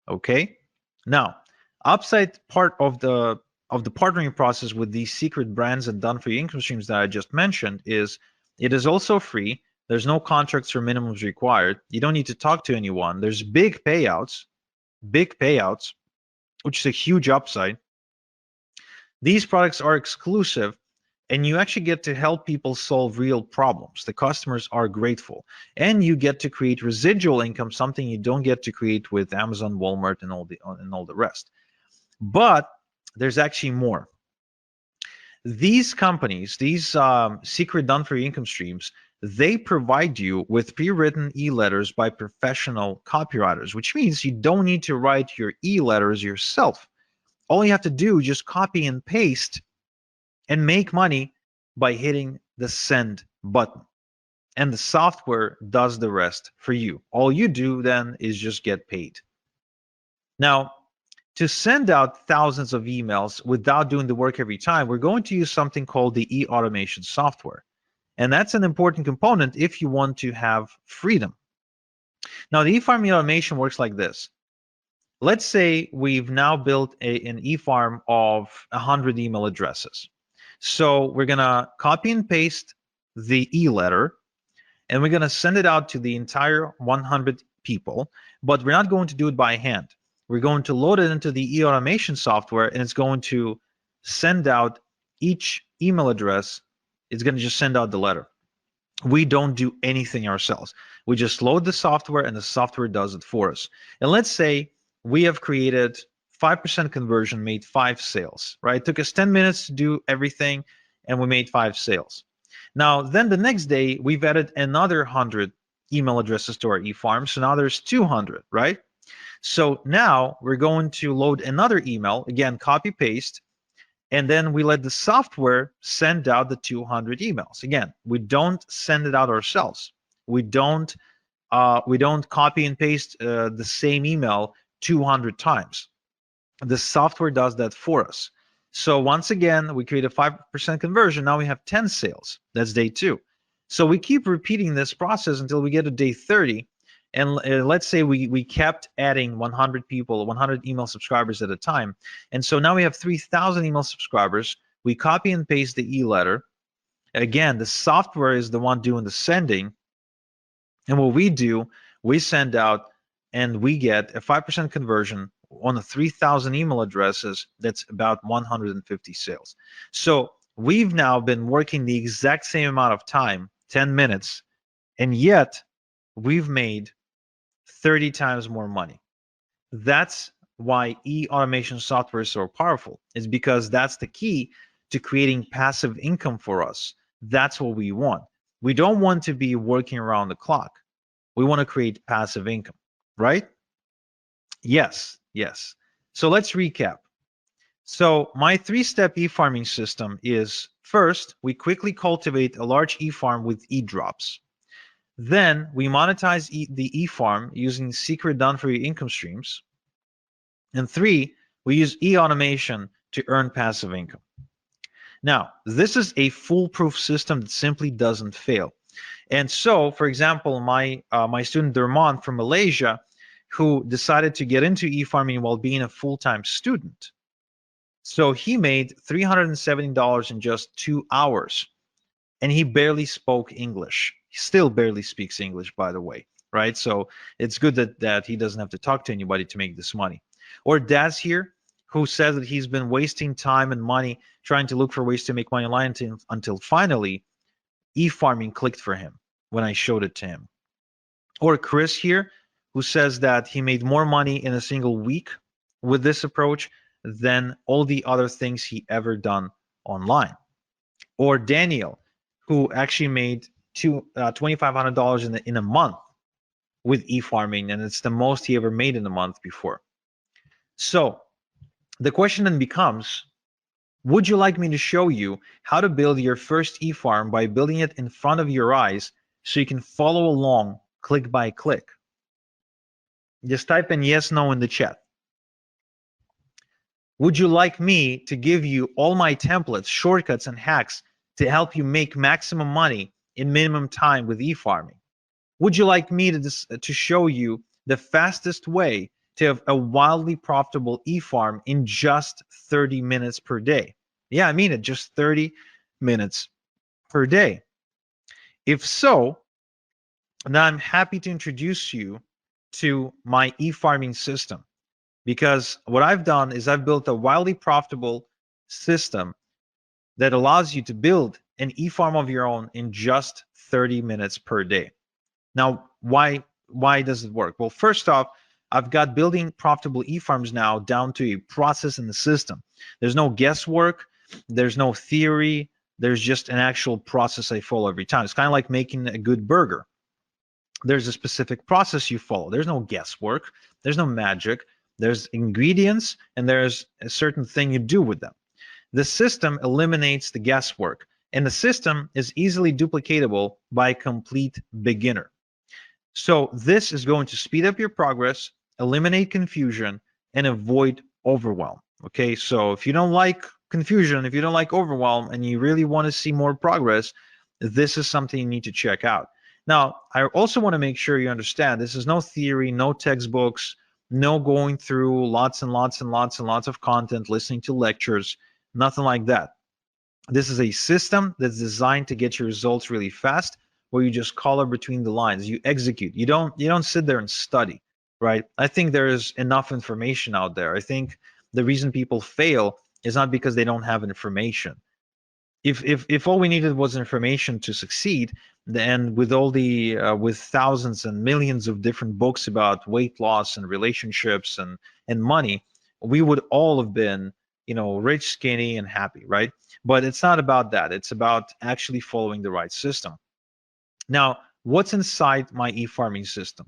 Okay. Now, upside part of the partnering process with these secret brands and done-for-you income streams that I just mentioned is it is also free. There's no contracts or minimums required. You don't need to talk to anyone. There's big payouts, which is a huge upside. These products are exclusive, and you actually get to help people solve real problems. The customers are grateful, and you get to create residual income, something you don't get to create with Amazon, Walmart, and all the rest. But there's actually more. These companies, these secret done-for-you income streams, they provide you with pre-written e-letters by professional copywriters, which means you don't need to write your e-letters yourself. All you have to do is just copy and paste and make money by hitting the send button. And the software does the rest for you. All you do then is just get paid. Now, to send out thousands of emails without doing the work every time, we're going to use something called the e-automation software. And that's an important component if you want to have freedom. Now, the e-farming automation works like this. Let's say we've now built an e-farm of 100 email addresses. So we're going to copy and paste the e-letter, and we're going to send it out to the entire 100 people, but we're not going to do it by hand. We're going to load it into the e-automation software, and it's going to send out each email address. It's going to just send out the letter. We don't do anything ourselves. We just load the software, and the software does it for us. And let's say we have created 5% conversion, made 5 sales, right? It took us 10 minutes to do everything, and we made 5 sales. Now, then the next day, we've added another 100 email addresses to our e-farm, so now there's 200, right? So now we're going to load another email, again, copy paste, and then we let the software send out the 200 emails. Again, we don't send it out ourselves. We don't copy and paste the same email 200 times. The software does that for us. So once again, we create a 5% conversion. Now we have 10 sales. That's day 2. So we keep repeating this process until we get to day 30. And let's say we kept adding 100 people, 100 email subscribers at a time. And so now we have 3,000 email subscribers. We copy and paste the e-letter. Again, the software is the one doing the sending. And what we do, we send out and we get a 5% conversion on the 3,000 email addresses. That's about 150 sales. So we've now been working the exact same amount of time, 10 minutes, and yet we've made 30 times more money. That's why e-automation software is so powerful. It's because that's the key to creating passive income for us. That's what we want. We don't want to be working around the clock. We want to create passive income, right? Yes. So let's recap. So my 3-step e-farming system is, first, we quickly cultivate a large e-farm with e-drops. Then we monetize the e-farm using secret done-for-you income streams. And 3, we use e-automation to earn passive income. Now, this is a foolproof system that simply doesn't fail. And so, for example, my student Dermon from Malaysia, who decided to get into e-farming while being a full-time student. So he made $370 in just 2 hours, and he barely spoke English. He still barely speaks English, by the way, right? So it's good that he doesn't have to talk to anybody to make this money. Or Daz here, who says that he's been wasting time and money trying to look for ways to make money online until finally e-farming clicked for him when I showed it to him. Or Chris here, who says that he made more money in a single week with this approach than all the other things he ever done online. Or Daniel, who actually made $2,500 in a month with e-farming, and it's the most he ever made in a month before. So the question then becomes, would you like me to show you how to build your first e-farm by building it in front of your eyes so you can follow along click by click? Just type in yes, no in the chat. Would you like me to give you all my templates, shortcuts, and hacks to help you make maximum money in minimum time with e-farming? Would you like me to show you the fastest way to have a wildly profitable e-farm in just 30 minutes per day? Yeah, I mean it, just 30 minutes per day. If so, then I'm happy to introduce you to my e-farming system, because what I've done is I've built a wildly profitable system that allows you to build an e-farm of your own in just 30 minutes per day. Now, why does it work? Well, first off, I've got building profitable e-farms now down to a process in the system. There's no guesswork, there's no theory, there's just an actual process I follow every time. It's kind of like making a good burger. There's a specific process you follow. There's no guesswork, there's no magic, there's ingredients, and there's a certain thing you do with them. The system eliminates the guesswork, and the system is easily duplicatable by a complete beginner. So this is going to speed up your progress, eliminate confusion, and avoid overwhelm. Okay, so if you don't like confusion, if you don't like overwhelm, and you really want to see more progress, this is something you need to check out. Now, I also want to make sure you understand this is no theory, no textbooks, no going through lots and lots and lots and lots of content, listening to lectures, nothing like that. This is a system that's designed to get your results really fast, where you just color between the lines. You execute. You don't sit there and study, right? I think there is enough information out there. I think the reason people fail is not because they don't have information. If all we needed was information to succeed, then with all the with thousands and millions of different books about weight loss and relationships and money, we would all have been, rich, skinny, and happy, right? But it's not about that. It's about actually following the right system. Now, what's inside my e-farming system?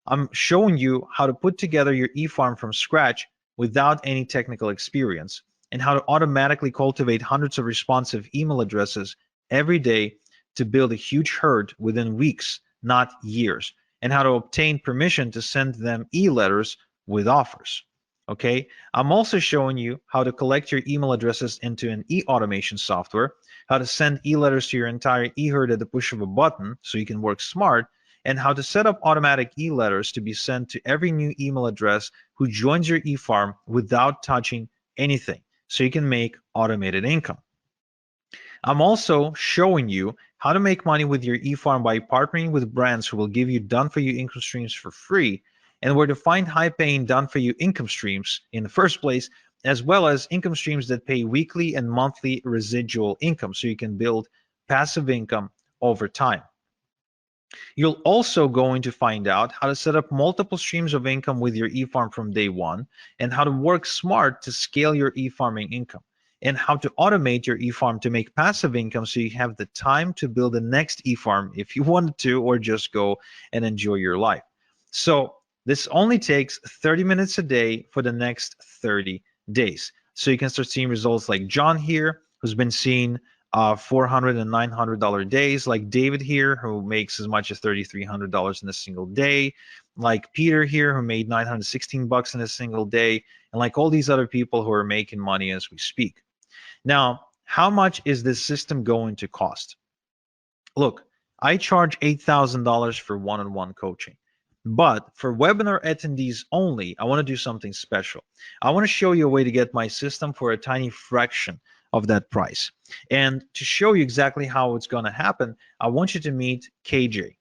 I'm showing you how to put together your e-farm from scratch without any technical experience, and how to automatically cultivate hundreds of responsive email addresses every day to build a huge herd within weeks, not years, and how to obtain permission to send them e-letters with offers. Okay, I'm also showing you how to collect your email addresses into an e-automation software, how to send e-letters to your entire e-herd at the push of a button so you can work smart, and how to set up automatic e-letters to be sent to every new email address who joins your e-farm without touching anything, so you can make automated income. I'm also showing you how to make money with your e-farm by partnering with brands who will give you done-for-you income streams for free, and where to find high-paying done-for-you income streams in the first place, as well as income streams that pay weekly and monthly residual income, so you can build passive income over time. You're also going to find out how to set up multiple streams of income with your e-farm from day one, and how to work smart to scale your e-farming income, and how to automate your e-farm to make passive income so you have the time to build the next e-farm if you wanted to, or just go and enjoy your life. So this only takes 30 minutes a day for the next 30 days. So you can start seeing results like John here, who's been seeing $400 and $900 days, like David here, who makes as much as $3,300 in a single day, like Peter here, who made 916 bucks in a single day, and like all these other people who are making money as we speak. Now, how much is this system going to cost? Look, I charge $8,000 for one-on-one coaching. But for webinar attendees only, I want to do something special. I want to show you a way to get my system for a tiny fraction of that price. And to show you exactly how it's going to happen, I want you to meet KJ.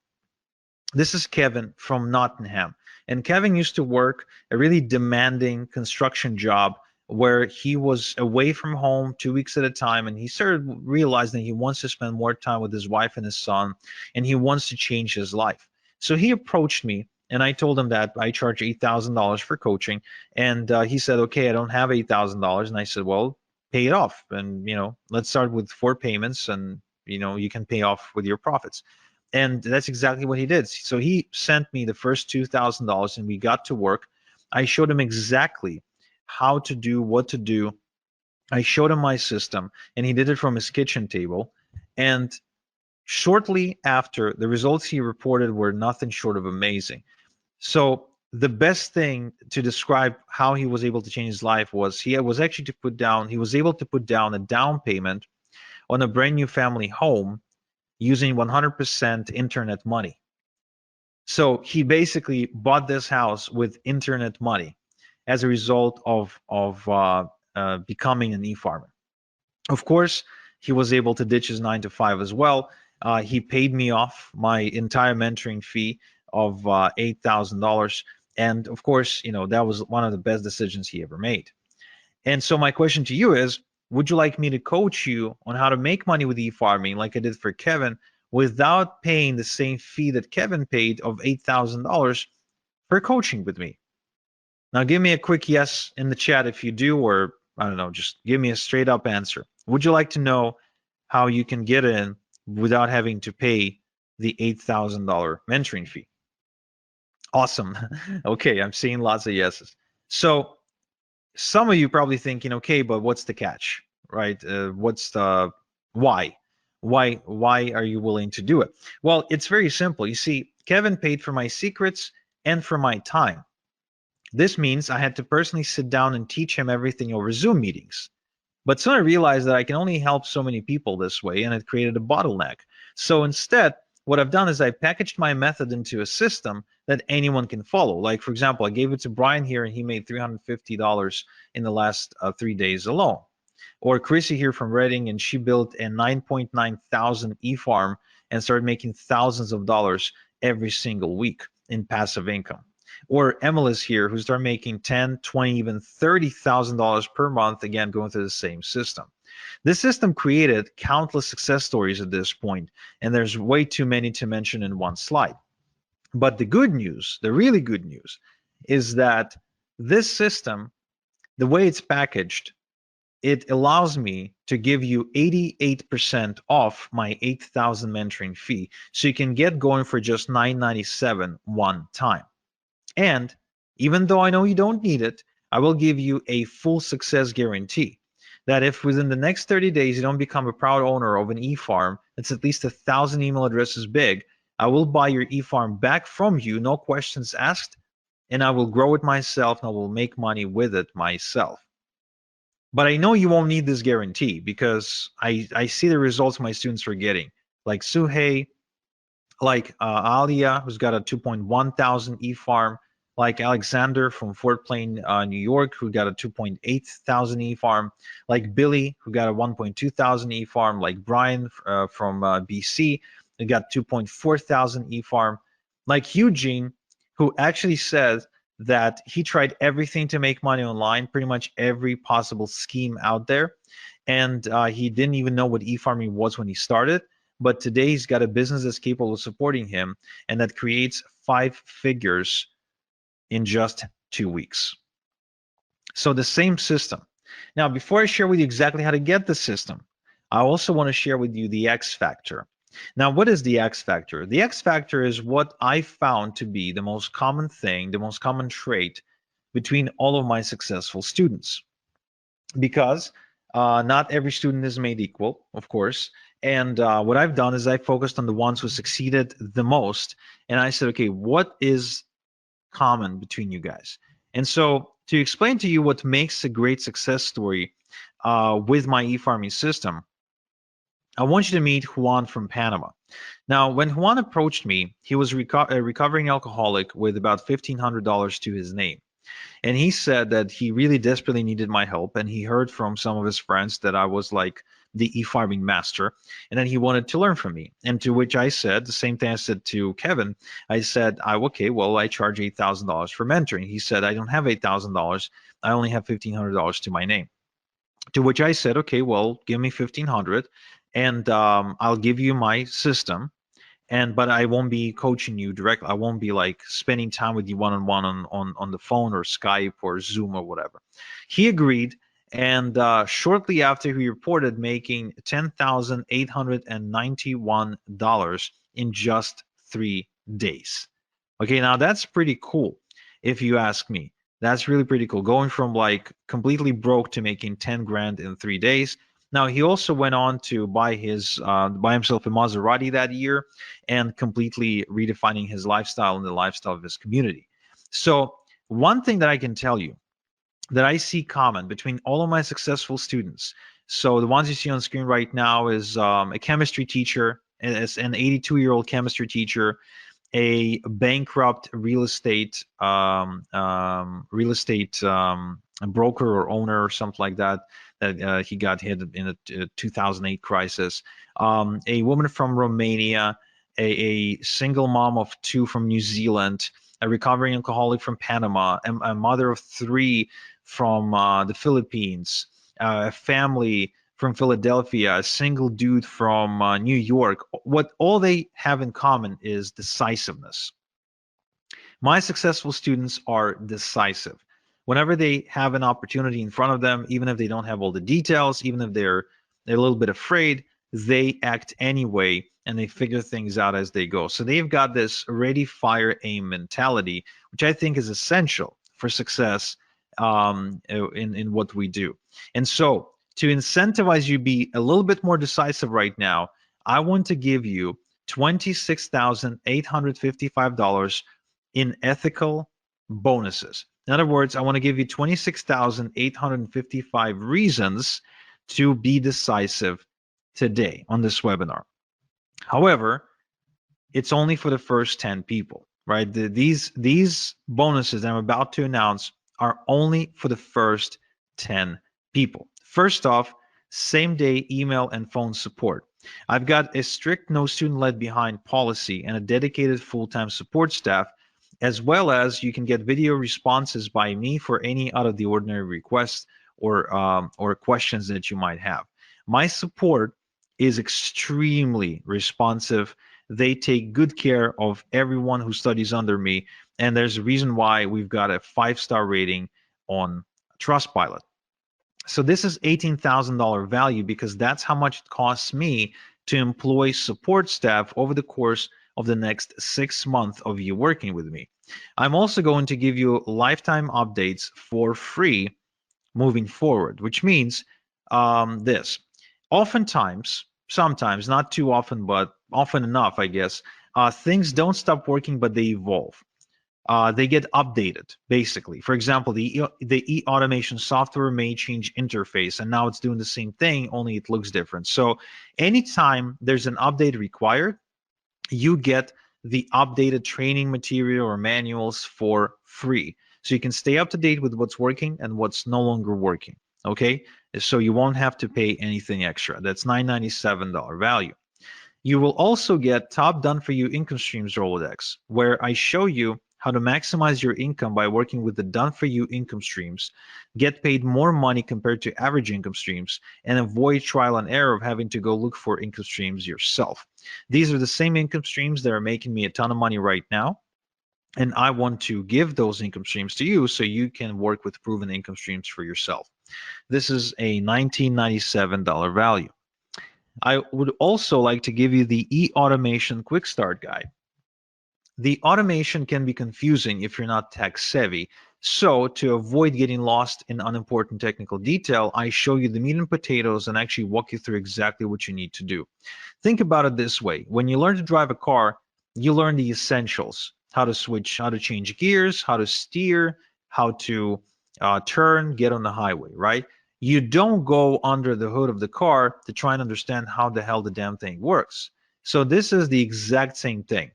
This is Kevin from Nottingham. And Kevin used to work a really demanding construction job where he was away from home 2 weeks at a time, and he started realizing he wants to spend more time with his wife and his son, and he wants to change his life. So he approached me, and I told him that I charge $8,000 for coaching, and he said, okay, I don't have $8,000. And I said, well, pay it off, and let's start with 4 payments, and you can pay off with your profits. And that's exactly what he did. So he sent me the first $2,000, and we got to work. I showed him exactly how to do what to do. I showed him my system, and he did it from his kitchen table. And shortly after, the results he reported were nothing short of amazing. So the best thing to describe how he was able to change his life was he was able to put down a down payment on a brand new family home using 100% internet money. So he basically bought this house with internet money as a result of becoming an e-farmer. Of course, he was able to ditch his 9 to 5 as well. He paid me off my entire mentoring fee of $8,000. And of course, that was one of the best decisions he ever made. And so my question to you is, would you like me to coach you on how to make money with e-farming like I did for Kevin without paying the same fee that Kevin paid of $8,000 for coaching with me? Now give me a quick yes in the chat if you do, or I don't know, just give me a straight up answer. Would you like to know how you can get in without having to pay the $8,000 mentoring fee? Awesome. Okay, I'm seeing lots of yeses. So some of you probably thinking, okay, but what's the catch, right? What's the why? Why are you willing to do it? Well, it's very simple. You see, Kevin paid for my secrets and for my time. This means I had to personally sit down and teach him everything over Zoom meetings. But soon I realized that I can only help so many people this way, and it created a bottleneck. So instead, what I've done is I packaged my method into a system that anyone can follow. Like, for example, I gave it to Brian here and he made $350 in the last 3 days alone. Or Chrissy here from Reading, and she built a 9.9 thousand e-farm and started making thousands of dollars every single week in passive income. Or Emily's here, who started making 10, 20, even $30,000 per month, again, going through the same system. This system created countless success stories at this point, and there's way too many to mention in one slide. But the good news, the really good news, is that this system, the way it's packaged, it allows me to give you 88% off my 8,000 mentoring fee. So you can get going for just $997 one time. And even though I know you don't need it, I will give you a full success guarantee that if within the next 30 days you don't become a proud owner of an e-farm that's at least 1,000 email addresses big, I will buy your e-farm back from you, no questions asked, and I will grow it myself and I will make money with it myself. But I know you won't need this guarantee because I see the results my students are getting, like Suhei, like Alia, who's got a 2.1 thousand e-farm, like Alexander from Fort Plain, New York, who got a 2.8 thousand e-farm, like Billy, who got a 1.2 thousand e-farm, like Brian from BC, who got 2.4 thousand e-farm, like Eugene, who actually said that he tried everything to make money online, pretty much every possible scheme out there, and he didn't even know what e-farming was when he started. But today he's got a business that's capable of supporting him and that creates 5 figures in just 2 weeks. So the same system. Now, before I share with you exactly how to get the system, I also want to share with you the X factor. Now, what is the X factor? The X factor is what I found to be the most common thing, the most common trait between all of my successful students. Because not every student is made equal, of course. And what I've done is I focused on the ones who succeeded the most. And I said, okay, what is common between you guys? And so to explain to you what makes a great success story with my e-farming system, I want you to meet Juan from Panama. Now, when Juan approached me, he was a recovering alcoholic with about $1,500 to his name. And he said that he really desperately needed my help. And he heard from some of his friends that I was like the e-farming master. And then he wanted to learn from me. And to which I said, the same thing I said to Kevin, I said, okay, well, I charge $8,000 for mentoring. He said, I don't have $8,000. I only have $1,500 to my name. To which I said, okay, well, give me $1,500 and I'll give you my system. But I won't be coaching you directly. I won't be like spending time with you one-on-one on the phone or Skype or Zoom or whatever. He agreed, and shortly after he reported making $10,891 in just 3 days. Okay, now that's pretty cool if you ask me. That's really pretty cool. Going from like completely broke to making 10 grand in 3 days. Now he also went on to buy himself a Maserati that year and completely redefining his lifestyle and the lifestyle of his community. So one thing that I can tell you that I see common between all of my successful students. So the ones you see on screen right now is a chemistry teacher, as an 82-year-old chemistry teacher, a bankrupt real estate broker or owner or something like that. That he got hit in a 2008 crisis. A woman from Romania, a single mom of 2 from New Zealand, a recovering alcoholic from Panama, a mother of 3 from the Philippines, a family from Philadelphia, a single dude from New York. What all they have in common is decisiveness. My successful students are decisive. Whenever they have an opportunity in front of them, even if they don't have all the details, even if they're a little bit afraid, they act anyway and they figure things out as they go. So they've got this ready, fire, aim mentality, which I think is essential for success in what we do. And so to incentivize you be a little bit more decisive right now, I want to give you $26,855 in ethical bonuses. In other words, I want to give you 26,855 reasons to be decisive today on this webinar. However, it's only for the first 10 people, right? These bonuses that I'm about to announce are only for the first 10 people. First off, same day email and phone support. I've got a strict no student left behind policy and a dedicated full-time support staff, as well as you can get video responses by me for any out of the ordinary requests or questions that you might have. My support is extremely responsive. They take good care of everyone who studies under me, and there's a reason why we've got a 5-star rating on Trustpilot. So this is $18,000 value because that's how much it costs me to employ support staff over the course of the next 6 months of you working with me. I'm also going to give you lifetime updates for free moving forward, which means this. Oftentimes, sometimes, not too often, but often enough, I guess, things don't stop working, but they evolve. They get updated, basically. For example, the e-automation software may change interface, and now it's doing the same thing, only it looks different. So anytime there's an update required, you get the updated training material or manuals for free. So you can stay up to date with what's working and what's no longer working. Okay, so you won't have to pay anything extra. That's $997 value. You will also get Top Done For You Income Streams Rolodex, where I show you how to maximize your income by working with the Done For You income streams, get paid more money compared to average income streams, and avoid trial and error of having to go look for income streams yourself. These are the same income streams that are making me a ton of money right now, and I want to give those income streams to you so you can work with proven income streams for yourself. This is a $1997 value. I would also like to give you the e-automation quick start guide. The automation can be confusing if you're not tech savvy. So to avoid getting lost in unimportant technical detail, I show you the meat and potatoes and actually walk you through exactly what you need to do. Think about it this way. When you learn to drive a car, you learn the essentials: how to switch, how to change gears, how to steer, how to turn, get on the highway, right? You don't go under the hood of the car to try and understand how the hell the damn thing works. So this is the exact same thing.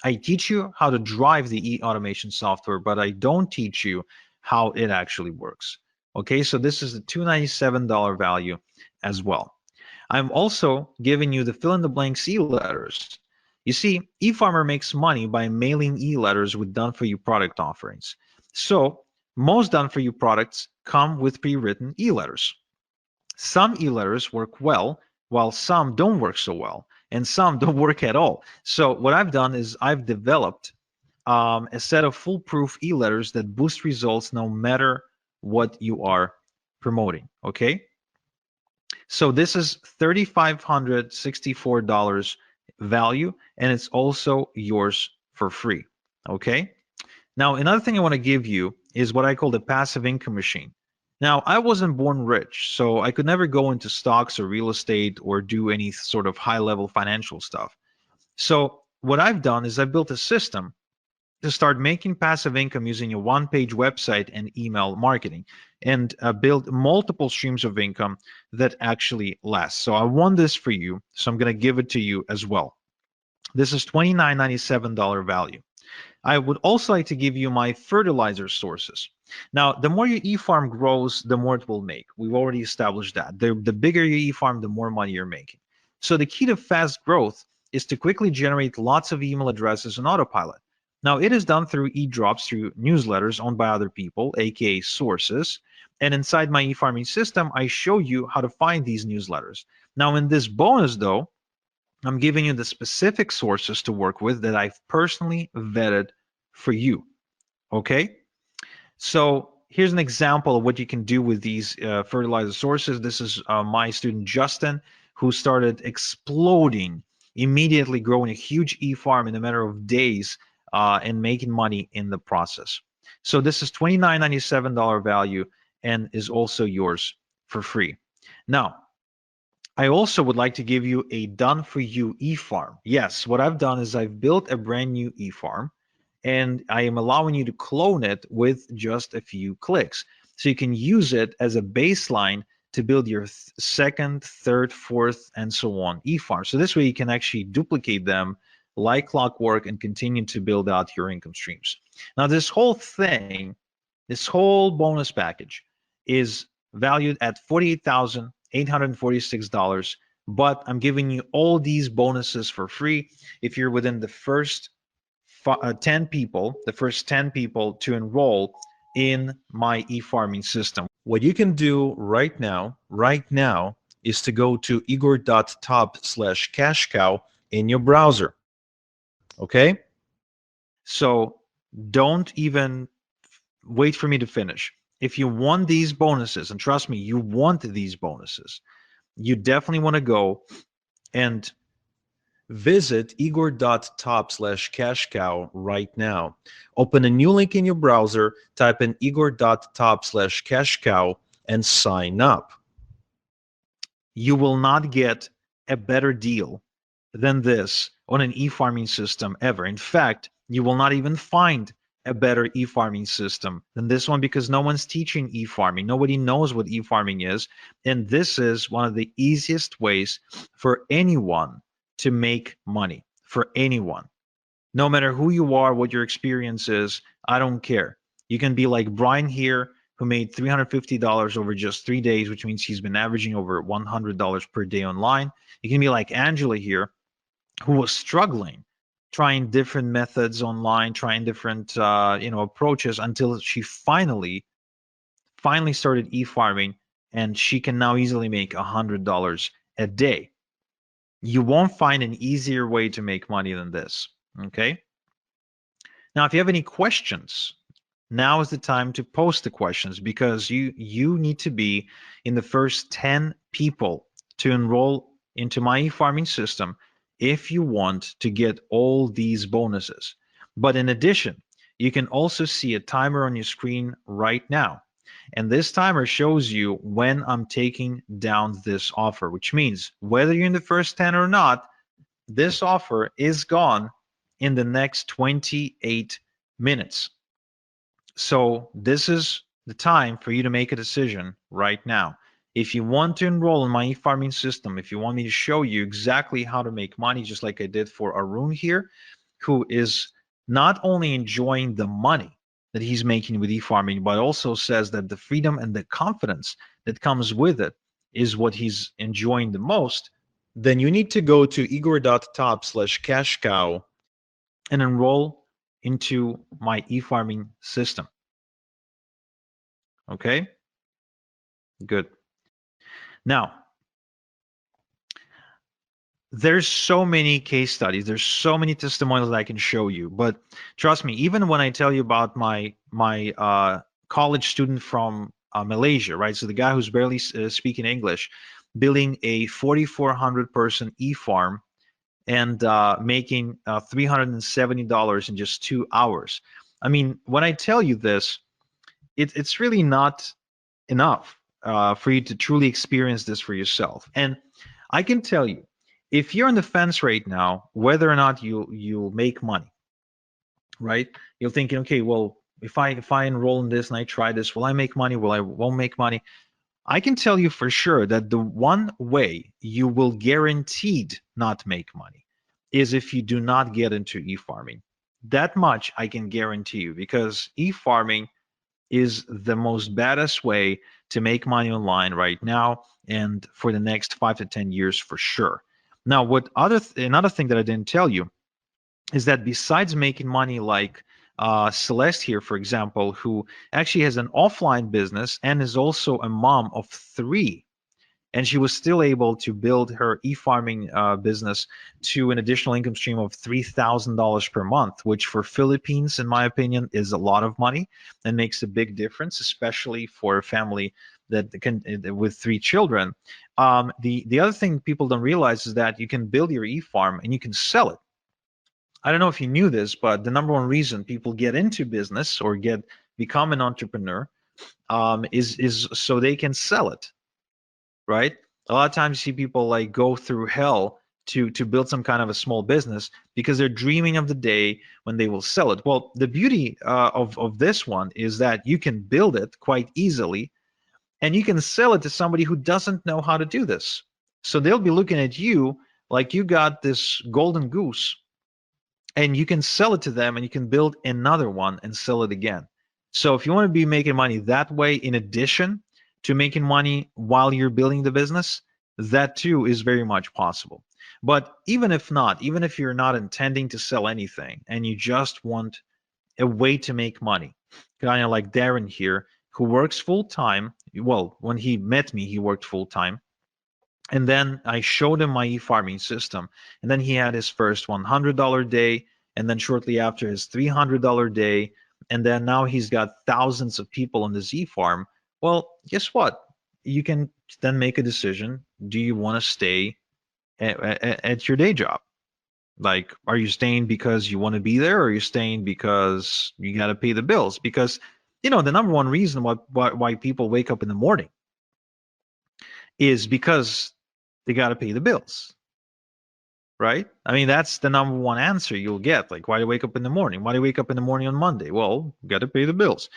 I teach you how to drive the e-automation software, but I don't teach you how it actually works. Okay, so this is the $297 value as well. I'm also giving you the fill in the blanks e-letters. You see, eFarmer makes money by mailing e-letters with done-for-you product offerings. So most done-for-you products come with pre-written e-letters. Some e-letters work well, while some don't work so well, and some don't work at all. So what I've done is I've developed a set of foolproof e-letters that boost results no matter what you are promoting. Okay, so this is $3,564 value, and it's also yours for free. Okay, now another thing I want to give you is what I call the passive income machine. Now, I wasn't born rich, so I could never go into stocks or real estate or do any sort of high-level financial stuff. So what I've done is I've built a system to start making passive income using a one-page website and email marketing, and build multiple streams of income that actually last. So I want this for you, so I'm going to give it to you as well. This is $29.97 value. I would also like to give you my fertilizer sources. Now, the more your e-farm grows, the more it will make. We've already established that. The bigger your e-farm, the more money you're making. So the key to fast growth is to quickly generate lots of email addresses on autopilot. Now, it is done through e-drops, through newsletters owned by other people, aka sources. And inside my e-farming system, I show you how to find these newsletters. Now, in this bonus, though, I'm giving you the specific sources to work with that I've personally vetted for you. Okay, so here's an example of what you can do with these fertilizer sources. This is my student Justin, who started exploding, immediately growing a huge e-farm in a matter of days and making money in the process. So this is $29.97 value and is also yours for free. Now, I also would like to give you a done for you e-farm. Yes, what I've done is I've built a brand new e-farm, and I am allowing you to clone it with just a few clicks. So you can use it as a baseline to build your second, third, fourth, and so on e-farm. So this way you can actually duplicate them like clockwork and continue to build out your income streams. Now this whole thing, this whole bonus package is valued at $48,846, but I'm giving you all these bonuses for free if you're within the first 10 people, the first 10 people to enroll in my e-farming system. What you can do right now, is to go to igor.top/cash cow in your browser. Okay? So don't even wait for me to finish. If you want these bonuses, and trust me, you want these bonuses, you definitely want to go and visit igor.top/cash cow right now. Open a new link in your browser, type in igor.top/cash cow, and sign up. You will not get a better deal than this on an e-farming system ever. In fact, you will not even find a better e-farming system than this one because no one's teaching e-farming. Nobody knows what e-farming is. And this is one of the easiest ways for anyone to make money, for anyone. No matter who you are, what your experience is, I don't care. You can be like Brian here, who made $350 over just 3 days, which means he's been averaging over $100 per day online. You can be like Angela here, who was struggling, trying different methods online, trying different approaches until she finally started e-farming, and she can now easily make $100 a day. You won't find an easier way to make money than this. Okay. Now, if you have any questions, now is the time to post the questions because you need to be in the first 10 people to enroll into my e-farming system if you want to get all these bonuses. But in addition, you can also see a timer on your screen right now. And this timer shows you when I'm taking down this offer, which means whether you're in the first 10 or not, this offer is gone in the next 28 minutes. So this is the time for you to make a decision right now. If you want to enroll in my e-farming system, if you want me to show you exactly how to make money, just like I did for Arun here, who is not only enjoying the money that he's making with e-farming, but also says that the freedom and the confidence that comes with it is what he's enjoying the most, then you need to go to igor.top/cash cow and enroll into my e-farming system. Okay, good. Now, there's so many case studies, there's so many testimonials that I can show you, but trust me, even when I tell you about my college student from Malaysia, right? So the guy who's barely speaking English, building a 4,400 person e-farm and making $370 in just 2 hours. I mean, when I tell you this, it's really not enough for you to truly experience this for yourself. And I can tell you, if you're on the fence right now, whether or not you'll make money, right? You're thinking, okay, well, if I enroll in this and I try this, will I make money? Will I won't make money? I can tell you for sure that the one way you will guaranteed not make money is if you do not get into e-farming. That much I can guarantee you, because e-farming is the most baddest way to make money online right now and for the next 5 to 10 years for sure. Now, another thing that I didn't tell you is that besides making money like Celeste here, for example, who actually has an offline business and is also a mom of 3, and she was still able to build her e-farming business to an additional income stream of $3,000 per month, which for Philippines, in my opinion, is a lot of money and makes a big difference, especially for a family that can with 3 children. The other thing people don't realize is that you can build your e-farm and you can sell it. I don't know if you knew this, but the number one reason people get into business or become an entrepreneur is so they can sell it. Right? A lot of times you see people like go through hell to build some kind of a small business because they're dreaming of the day when they will sell it. Well, the beauty of this one is that you can build it quite easily and you can sell it to somebody who doesn't know how to do this. So they'll be looking at you like you got this golden goose, and you can sell it to them, and you can build another one and sell it again. So if you want to be making money that way, in addition to making money while you're building the business, that too is very much possible. But even if not, even if you're not intending to sell anything and you just want a way to make money, kind of like Darren here, who works full time. Well, when he met me, he worked full time. And then I showed him my e-farming system. And then he had his first $100 day. And then shortly after, his $300 day. And then now he's got thousands of people on this e-farm. Well, guess what? You can then make a decision. Do you want to stay at your day job? Like, are you staying because you want to be there, or are you staying because you got to pay the bills? Because, the number one reason why people wake up in the morning is because they got to pay the bills, right? I mean, that's the number one answer you'll get. Like, why do you wake up in the morning? Why do you wake up in the morning on Monday? Well, got to pay the bills.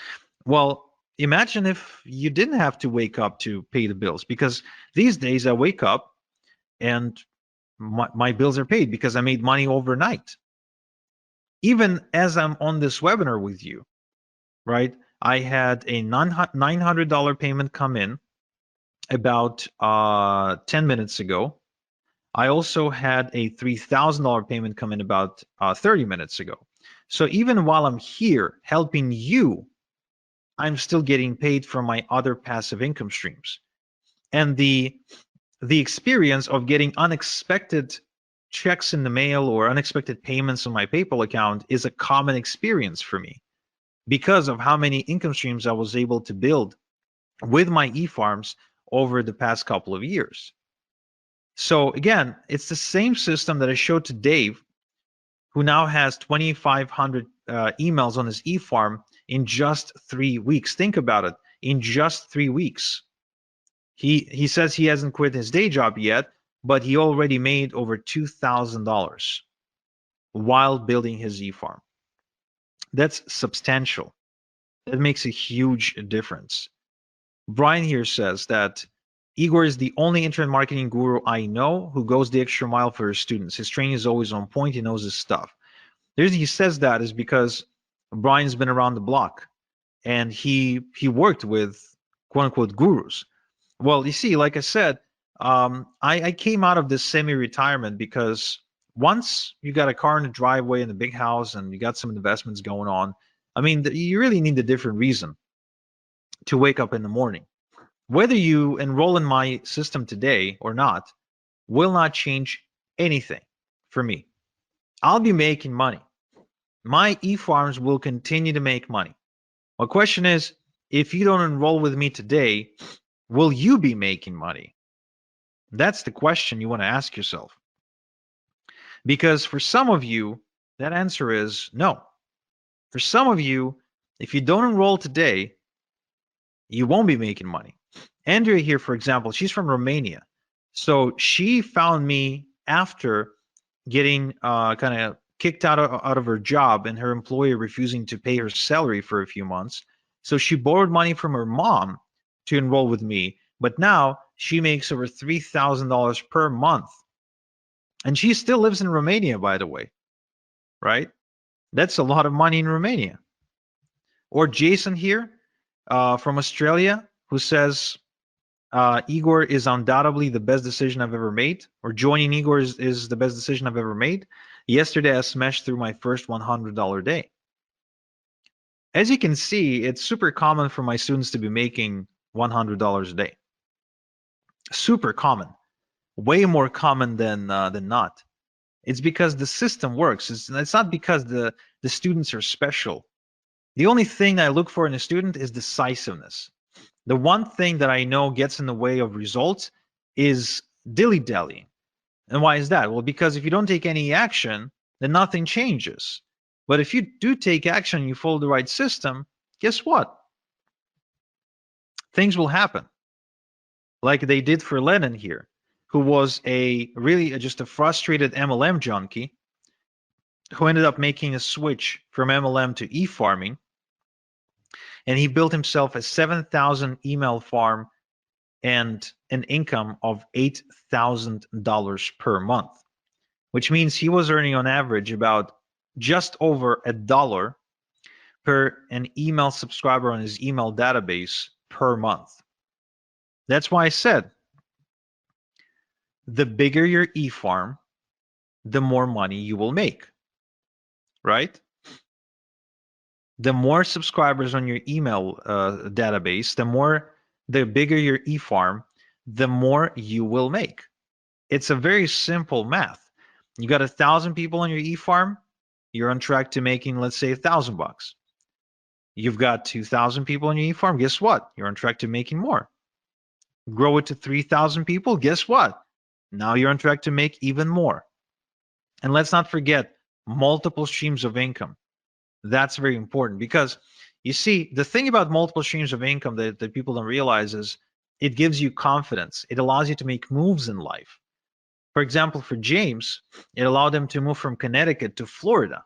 Well, imagine if you didn't have to wake up to pay the bills, because these days I wake up and my bills are paid because I made money overnight. Even as I'm on this webinar with you, right? I had a $900 payment come in about 10 minutes ago. I also had a $3,000 payment come in about 30 minutes ago. So even while I'm here helping you, I'm still getting paid from my other passive income streams. And the experience of getting unexpected checks in the mail or unexpected payments on my PayPal account is a common experience for me because of how many income streams I was able to build with my e-farms over the past couple of years. So again, it's the same system that I showed to Dave, who now has 2,500 emails on his e-farm in just 3 weeks. Think about it, in just 3 weeks. He says he hasn't quit his day job yet, but he already made over $2,000 while building his e-farm. That's substantial. That makes a huge difference. Brian here says that Igor is the only internet marketing guru I know who goes the extra mile for his students. His training is always on point. He knows his stuff. The reason he says that is because Brian's been around the block and he worked with quote unquote gurus. Well, you see, like I said, I came out of this semi-retirement because once you got a car in the driveway and a big house and you got some investments going on, I mean, you really need a different reason to wake up in the morning. Whether you enroll in my system today or not will not change anything for me. I'll be making money. My e-farms will continue to make money. My question is, if you don't enroll with me today, will you be making money? That's the question you want to ask yourself. Because for some of you, that answer is no. For some of you, if you don't enroll today, you won't be making money. Andrea here, for example, she's from Romania. So she found me after getting kind of kicked out of her job and her employer refusing to pay her salary for a few months. So she borrowed money from her mom to enroll with me. But now she makes over $3,000 per month. And she still lives in Romania, by the way, right? That's a lot of money in Romania. Or Jason here from Australia, who says, Igor is undoubtedly the best decision I've ever made, or joining Igor is the best decision I've ever made. Yesterday, I smashed through my first $100 day. As you can see, it's super common for my students to be making $100 a day. Super common, way more common than not. It's because the system works. It's not because the students are special. The only thing I look for in a student is decisiveness. The one thing that I know gets in the way of results is dilly-dallying. And why is that? Well, because if you don't take any action, then nothing changes. But if you do take action, you follow the right system, guess what? Things will happen. Like they did for Lennon here, who was just a frustrated MLM junkie who ended up making a switch from MLM to e-farming. and he built himself a 7,000 email farm and an income of $8,000 per month, which means he was earning on average about just over $1 per an email subscriber on his email database per month. That's why I said the bigger your e-farm, the more money you will make, right? The more subscribers on your email database, the bigger your e-farm, the more you will make. It's a very simple math. You got 1,000 people on your e-farm, you're on track to making, let's say, $1,000. You've got 2,000 people on your e-farm, guess what? You're on track to making more. Grow it to 3,000 people, guess what? Now you're on track to make even more. And let's not forget multiple streams of income. That's very important because you see, the thing about multiple streams of income that people don't realize is it gives you confidence. It allows you to make moves in life. For example, for James, it allowed him to move from Connecticut to Florida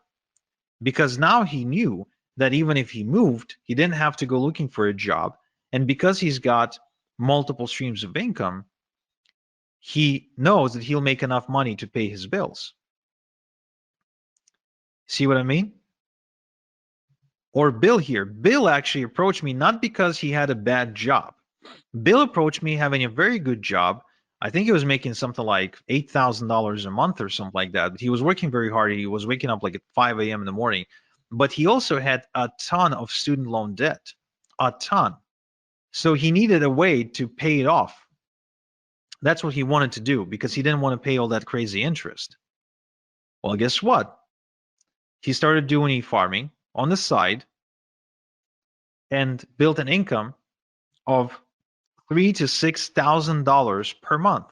because now he knew that even if he moved, he didn't have to go looking for a job. And because he's got multiple streams of income, he knows that he'll make enough money to pay his bills. See what I mean? Or Bill here. Bill actually approached me not because he had a bad job. Bill approached me having a very good job. I think he was making something like $8,000 a month or something like that. But he was working very hard. He was waking up like at 5 a.m. in the morning. But he also had a ton of student loan debt, a ton. So he needed a way to pay it off. That's what he wanted to do because he didn't want to pay all that crazy interest. Well, guess what? He started doing e-farming on the side and built an income of $3,000 to $6,000 per month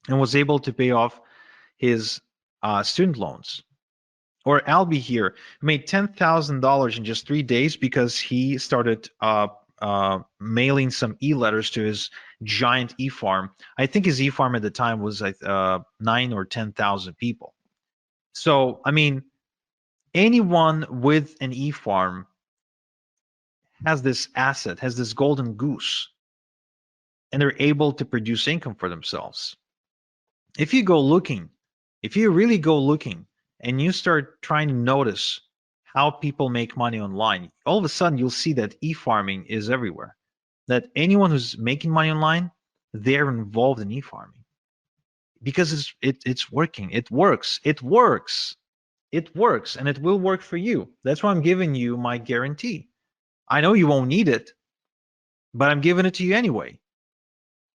and was able to pay off his student loans. Or Albie here made $10,000 in just 3 days because he started mailing some e-letters to his giant e-farm. I think his e-farm at the time was 9 or 10,000 people. So, I mean, anyone with an e-farm has this asset, has this golden goose, and they're able to produce income for themselves. If you go looking, if you really go looking and you start trying to notice how people make money online, all of a sudden you'll see that e-farming is everywhere. That anyone who's making money online, they're involved in e-farming because it's working. It works. It works. It works, and it will work for you. That's why I'm giving you my guarantee. I know you won't need it, but I'm giving it to you anyway.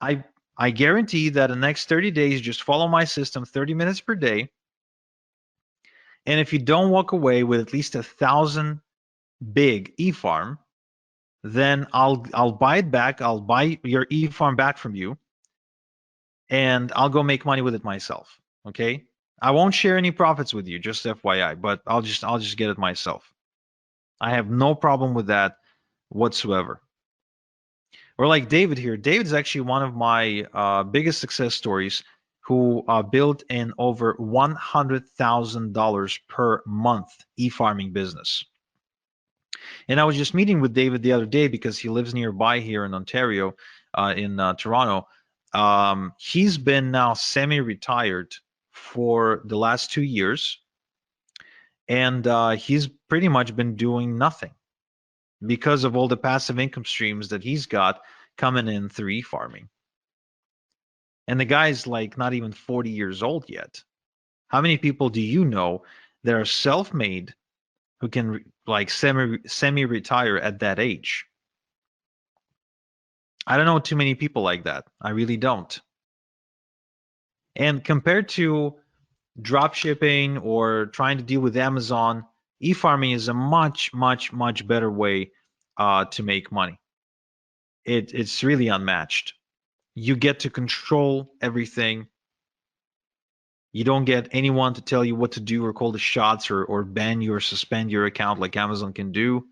I guarantee that in the next 30 days, just follow my system 30 minutes per day. And if you don't walk away with at least 1,000 big e-farm, then I'll buy it back. I'll buy your e-farm back from you, and I'll go make money with it myself. Okay? I won't share any profits with you, just FYI, but I'll just get it myself. I have no problem with that whatsoever. Or like David here. David's actually one of my biggest success stories who built an over $100,000 per month e-farming business. And I was just meeting with David the other day because he lives nearby here in Ontario, in Toronto. He's been now semi-retired for the last 2 years, and he's pretty much been doing nothing because of all the passive income streams that he's got coming in through e-farming. And the guy's like not even 40 years old yet. How many people do you know that are self-made who can like semi-retire at that age? I don't know too many people like that. I really don't. And compared to drop shipping or trying to deal with Amazon, e-farming is a much, much, much better way to make money. It's really unmatched. You get to control everything. You don't get anyone to tell you what to do or call the shots or ban you or suspend your account like Amazon can do.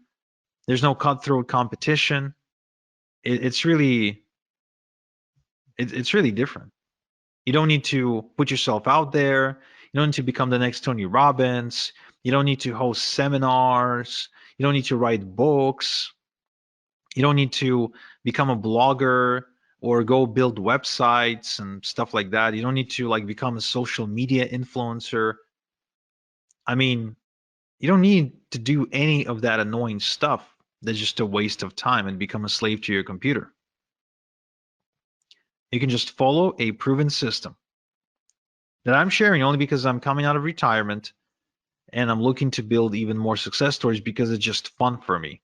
There's no cutthroat competition. It's really different. You don't need to put yourself out there. You don't need to become the next Tony Robbins. You don't need to host seminars. You don't need to write books. You don't need to become a blogger or go build websites and stuff like that. You don't need to like become a social media influencer. I mean, you don't need to do any of that annoying stuff that's just a waste of time and become a slave to your computer. You can just follow a proven system that I'm sharing only because I'm coming out of retirement and I'm looking to build even more success stories because it's just fun for me.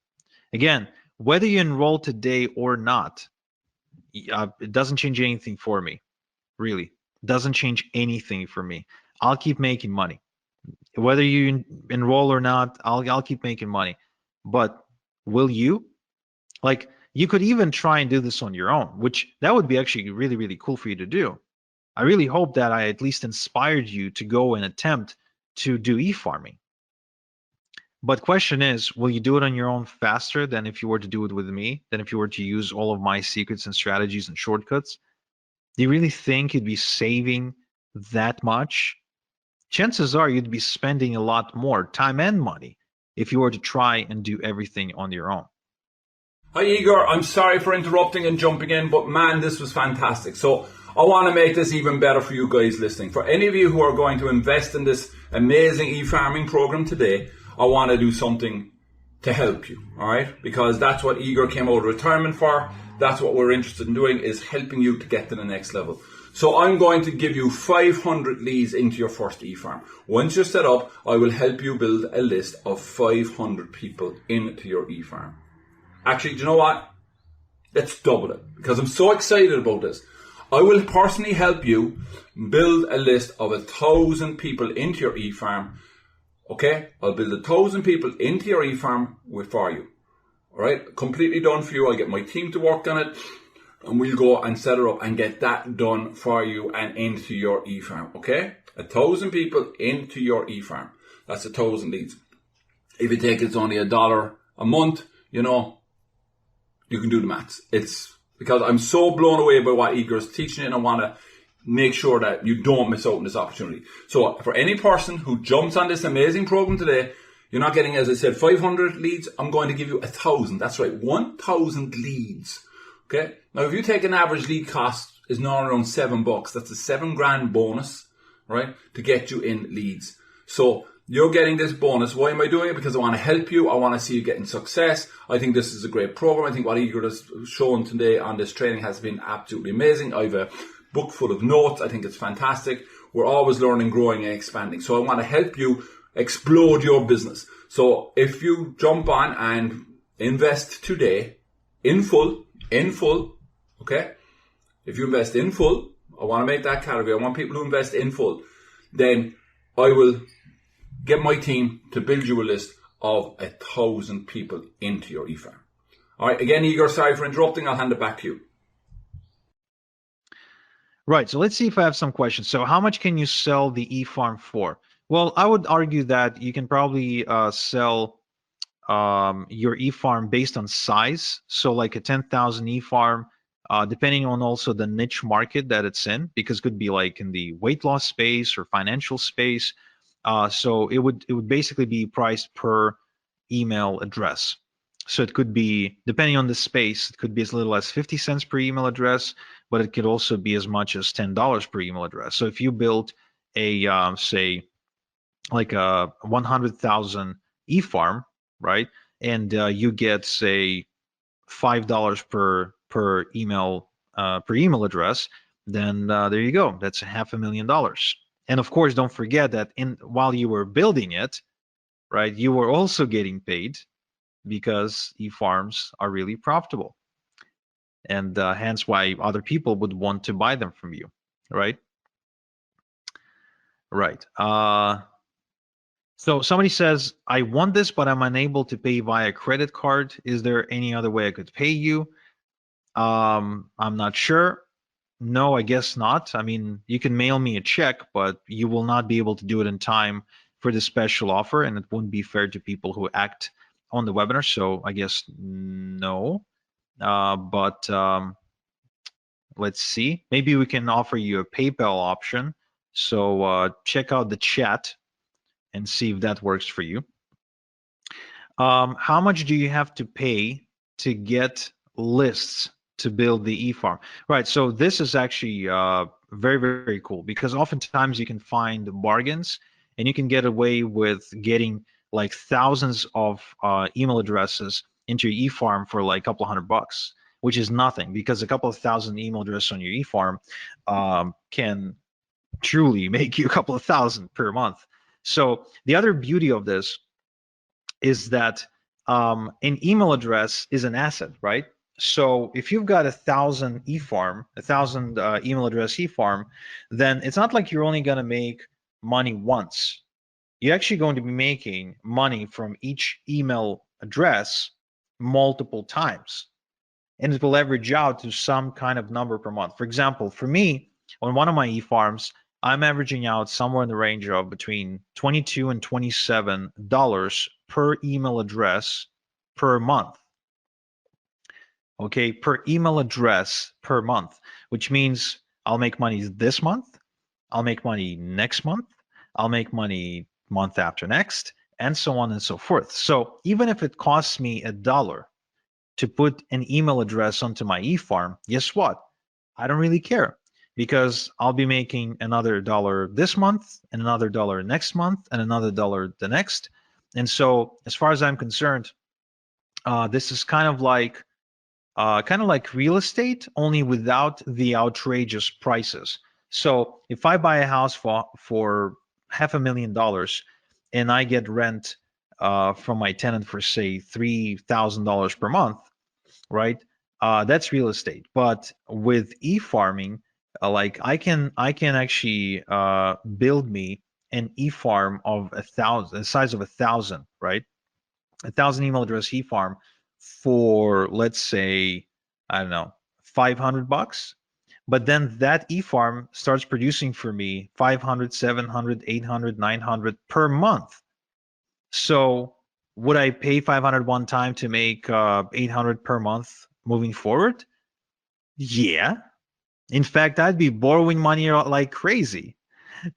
Again, whether you enroll today or not, it doesn't change anything for me, really. It doesn't change anything for me. I'll keep making money. Whether you enroll or not, I'll keep making money. But will you? Like, you could even try and do this on your own, which that would be actually really, really cool for you to do. I really hope that I at least inspired you to go and attempt to do e-farming. But question is, will you do it on your own faster than if you were to do it with me, than if you were to use all of my secrets and strategies and shortcuts? Do you really think you'd be saving that much? Chances are you'd be spending a lot more time and money if you were to try and do everything on your own. Hi Igor, I'm sorry for interrupting and jumping in, but man, this was fantastic. So I want to make this even better for you guys listening. For any of you who are going to invest in this amazing e-farming program today, I want to do something to help you, all right? Because that's what Igor came out of retirement for. That's what we're interested in doing, is helping you to get to the next level. So I'm going to give you 500 leads into your first e-farm. Once you're set up, I will help you build a list of 500 people into your e-farm. Actually, do you know what? Let's double it, because I'm so excited about this. I will personally help you build a list of 1,000 people into your e-farm. Okay? I'll build 1,000 people into your e-farm for you. Alright? Completely done for you. I'll get my team to work on it, and we'll go and set it up and get that done for you and into your e-farm. Okay? 1,000 people into your e-farm. That's 1,000 leads. If you take it's only $1 a month, you know, you can do the maths. It's because I'm so blown away by what Igor is teaching, and I want to make sure that you don't miss out on this opportunity. So for any person who jumps on this amazing program today, you're not getting, as I said, 500 leads. I'm going to give you 1,000. That's right, 1,000 leads. Okay. Now, if you take an average lead cost is now around $7, that's a $7,000 bonus, right, to get you in leads. So you're getting this bonus. Why am I doing it? Because I want to help you. I want to see you getting success. I think this is a great program. I think what Igor has shown today on this training has been absolutely amazing. I have a book full of notes. I think it's fantastic. We're always learning, growing, and expanding. So I want to help you explode your business. So if you jump on and invest today in full, okay? If you invest in full, I want to make that category. I want people who invest in full. Then I will get my team to build you a list of 1,000 people into your e-farm. All right, again, Igor, sorry for interrupting. I'll hand it back to you. Right, so let's see if I have some questions. So how much can you sell the e-farm for? Well, I would argue that you can probably sell your e-farm based on size. So like a 10,000 e-farm, depending on also the niche market that it's in, because it could be like in the weight loss space or financial space. So it would basically be priced per email address. So it could be, depending on the space, it could be as little as 50 cents per email address, but it could also be as much as $10 per email address. So if you build a, say, like a 100,000 e-farm, right, and you get, say, $5 per email address, then there you go. That's $500,000. And of course, don't forget that while you were building it, right, you were also getting paid, because e-farms are really profitable, and hence why other people would want to buy them from you, right? Right. So somebody says, I want this, but I'm unable to pay via credit card. Is there any other way I could pay you? I'm not sure. No, I guess not. I mean, you can mail me a check, but you will not be able to do it in time for the special offer, and it wouldn't be fair to people who act on the webinar. So I guess no. But let's see. Maybe we can offer you a PayPal option. So check out the chat and see if that works for you. How much do you have to pay to get lists to build the e-farm? Right. So this is actually very, very cool because oftentimes you can find bargains and you can get away with getting like thousands of email addresses into your e-farm for like a couple $100, which is nothing because a couple of thousand email addresses on your e-farm can truly make you a couple of thousand per month. So the other beauty of this is that an email address is an asset, right? So if you've got 1,000 eFarm, 1,000 email address eFarm, then it's not like you're only going to make money once. You're actually going to be making money from each email address multiple times, and it will average out to some kind of number per month. For example, for me, on one of my eFarms, I'm averaging out somewhere in the range of between $22 and $27 per email address per month. Okay, per email address per month, which means I'll make money this month, I'll make money next month, I'll make money month after next, and so on and so forth. So even if it costs me $1 to put an email address onto my eFarm, guess what? I don't really care because I'll be making another dollar this month and another dollar next month and another dollar the next. And so as far as I'm concerned, this is kind of like real estate, only without the outrageous prices. So if I buy a house for $500,000 and I get rent from my tenant for say $3,000 per month, right? That's real estate. But with e-farming, like I can actually build me an e-farm of 1,000, the size of 1,000, right? 1,000 email address e-farm for, let's say, I don't know, $500. But then that e-farm starts producing for me 500, 700, 800, 900 per month. So would I pay 500 one time to make 800 per month moving forward? Yeah. In fact, I'd be borrowing money like crazy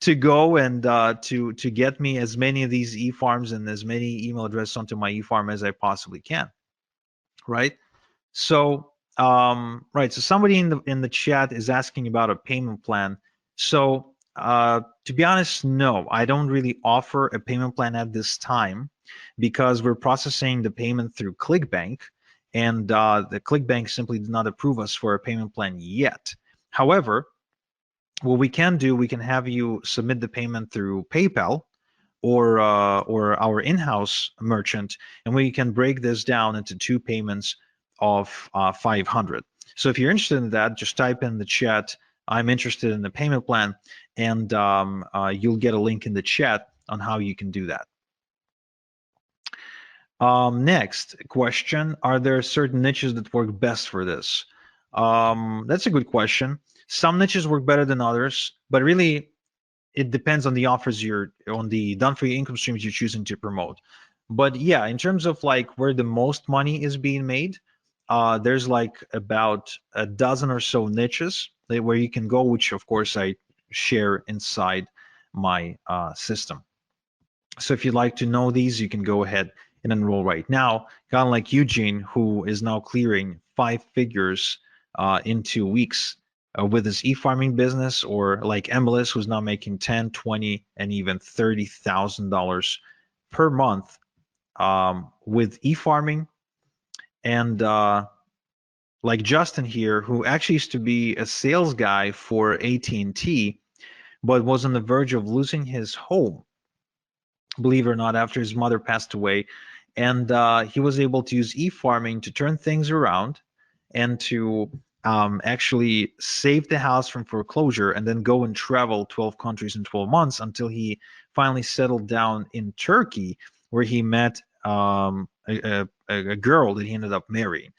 to go and to get me as many of these e-farms and as many email addresses onto my e-farm as I possibly can, right? So right, so somebody in the chat is asking about a payment plan. So to be honest, no, I don't really offer a payment plan at this time because we're processing the payment through ClickBank, and the ClickBank simply did not approve us for a payment plan yet. However, what we can do, we can have you submit the payment through PayPal or our in-house merchant, and we can break this down into two payments of 500. So if you're interested in that, just type in the chat, I'm interested in the payment plan, and you'll get a link in the chat on how you can do that. Next question, are there certain niches that work best for this? That's a good question. Some niches work better than others, but really it depends on the offers on the done for you income streams you're choosing to promote. But yeah, in terms of like where the most money is being made, there's like about a dozen or so niches where you can go, which of course I share inside my system. So if you'd like to know these, you can go ahead and enroll right now. Kind of like Eugene, who is now clearing 5 figures in 2 weeks with his e-farming business, or like Emilis, who's now making 10, 20, and even $30,000 per month with e-farming. And like Justin here, who actually used to be a sales guy for AT&T, but was on the verge of losing his home, believe it or not, after his mother passed away. And he was able to use e-farming to turn things around and to actually save the house from foreclosure, and then go and travel 12 countries in 12 months until he finally settled down in Turkey, where he met a girl that he ended up marrying.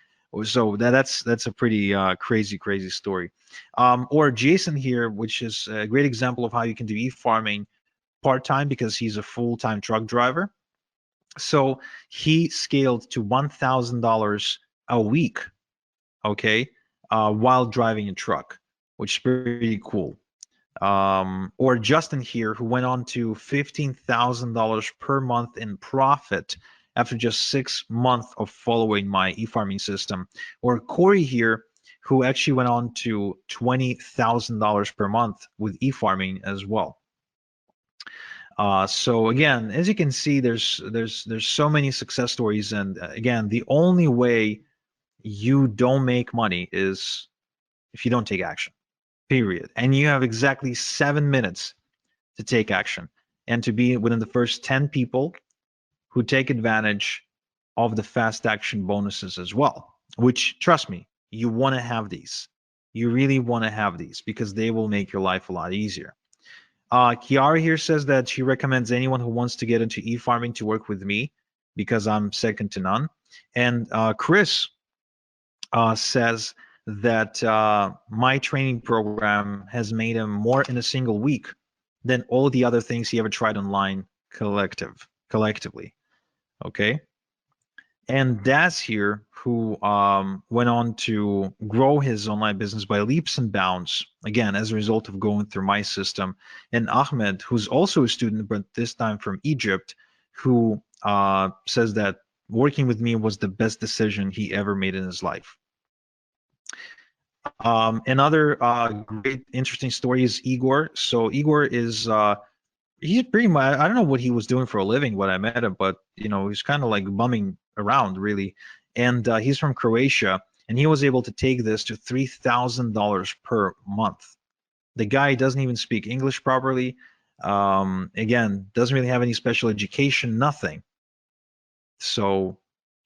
So that's a pretty crazy story. Or Jason here, which is a great example of how you can do e-farming part-time because he's a full-time truck driver. So he scaled to $1,000 a week, okay, while driving a truck, which is pretty cool. Or Justin here, who went on to $15,000 per month in profit after just 6 months of following my e-farming system. Or Corey here, who actually went on to $20,000 per month with e-farming as well. So again, as you can see, there's so many success stories, and again, the only way you don't make money is if you don't take action, period. And you have exactly 7 minutes to take action and to be within the first 10 people who take advantage of the fast action bonuses as well, which, trust me, you want to have these. You really want to have these because they will make your life a lot easier. Kiara here says that she recommends anyone who wants to get into e-farming to work with me because I'm second to none. And Chris says that my training program has made him more in a single week than all the other things he ever tried online collectively. Okay. And Daz here, who went on to grow his online business by leaps and bounds, again, as a result of going through my system. And Ahmed, who's also a student, but this time from Egypt, who says that working with me was the best decision he ever made in his life. Another great, interesting story is Igor. So Igor is he's pretty much, I don't know what he was doing for a living when I met him, but you know, he's kind of like bumming around really. And he's from Croatia, and he was able to take this to $3,000 per month. The guy doesn't even speak English properly. Again, doesn't really have any special education, nothing. So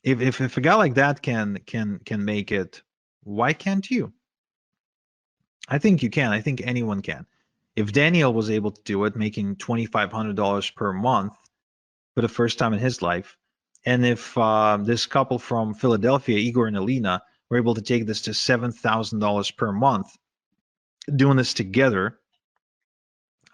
if a guy like that can make it, why can't you? I think you can. I think anyone can. If Daniel was able to do it, making $2,500 per month for the first time in his life, and if this couple from Philadelphia, Igor and Alina, were able to take this to $7,000 per month, doing this together,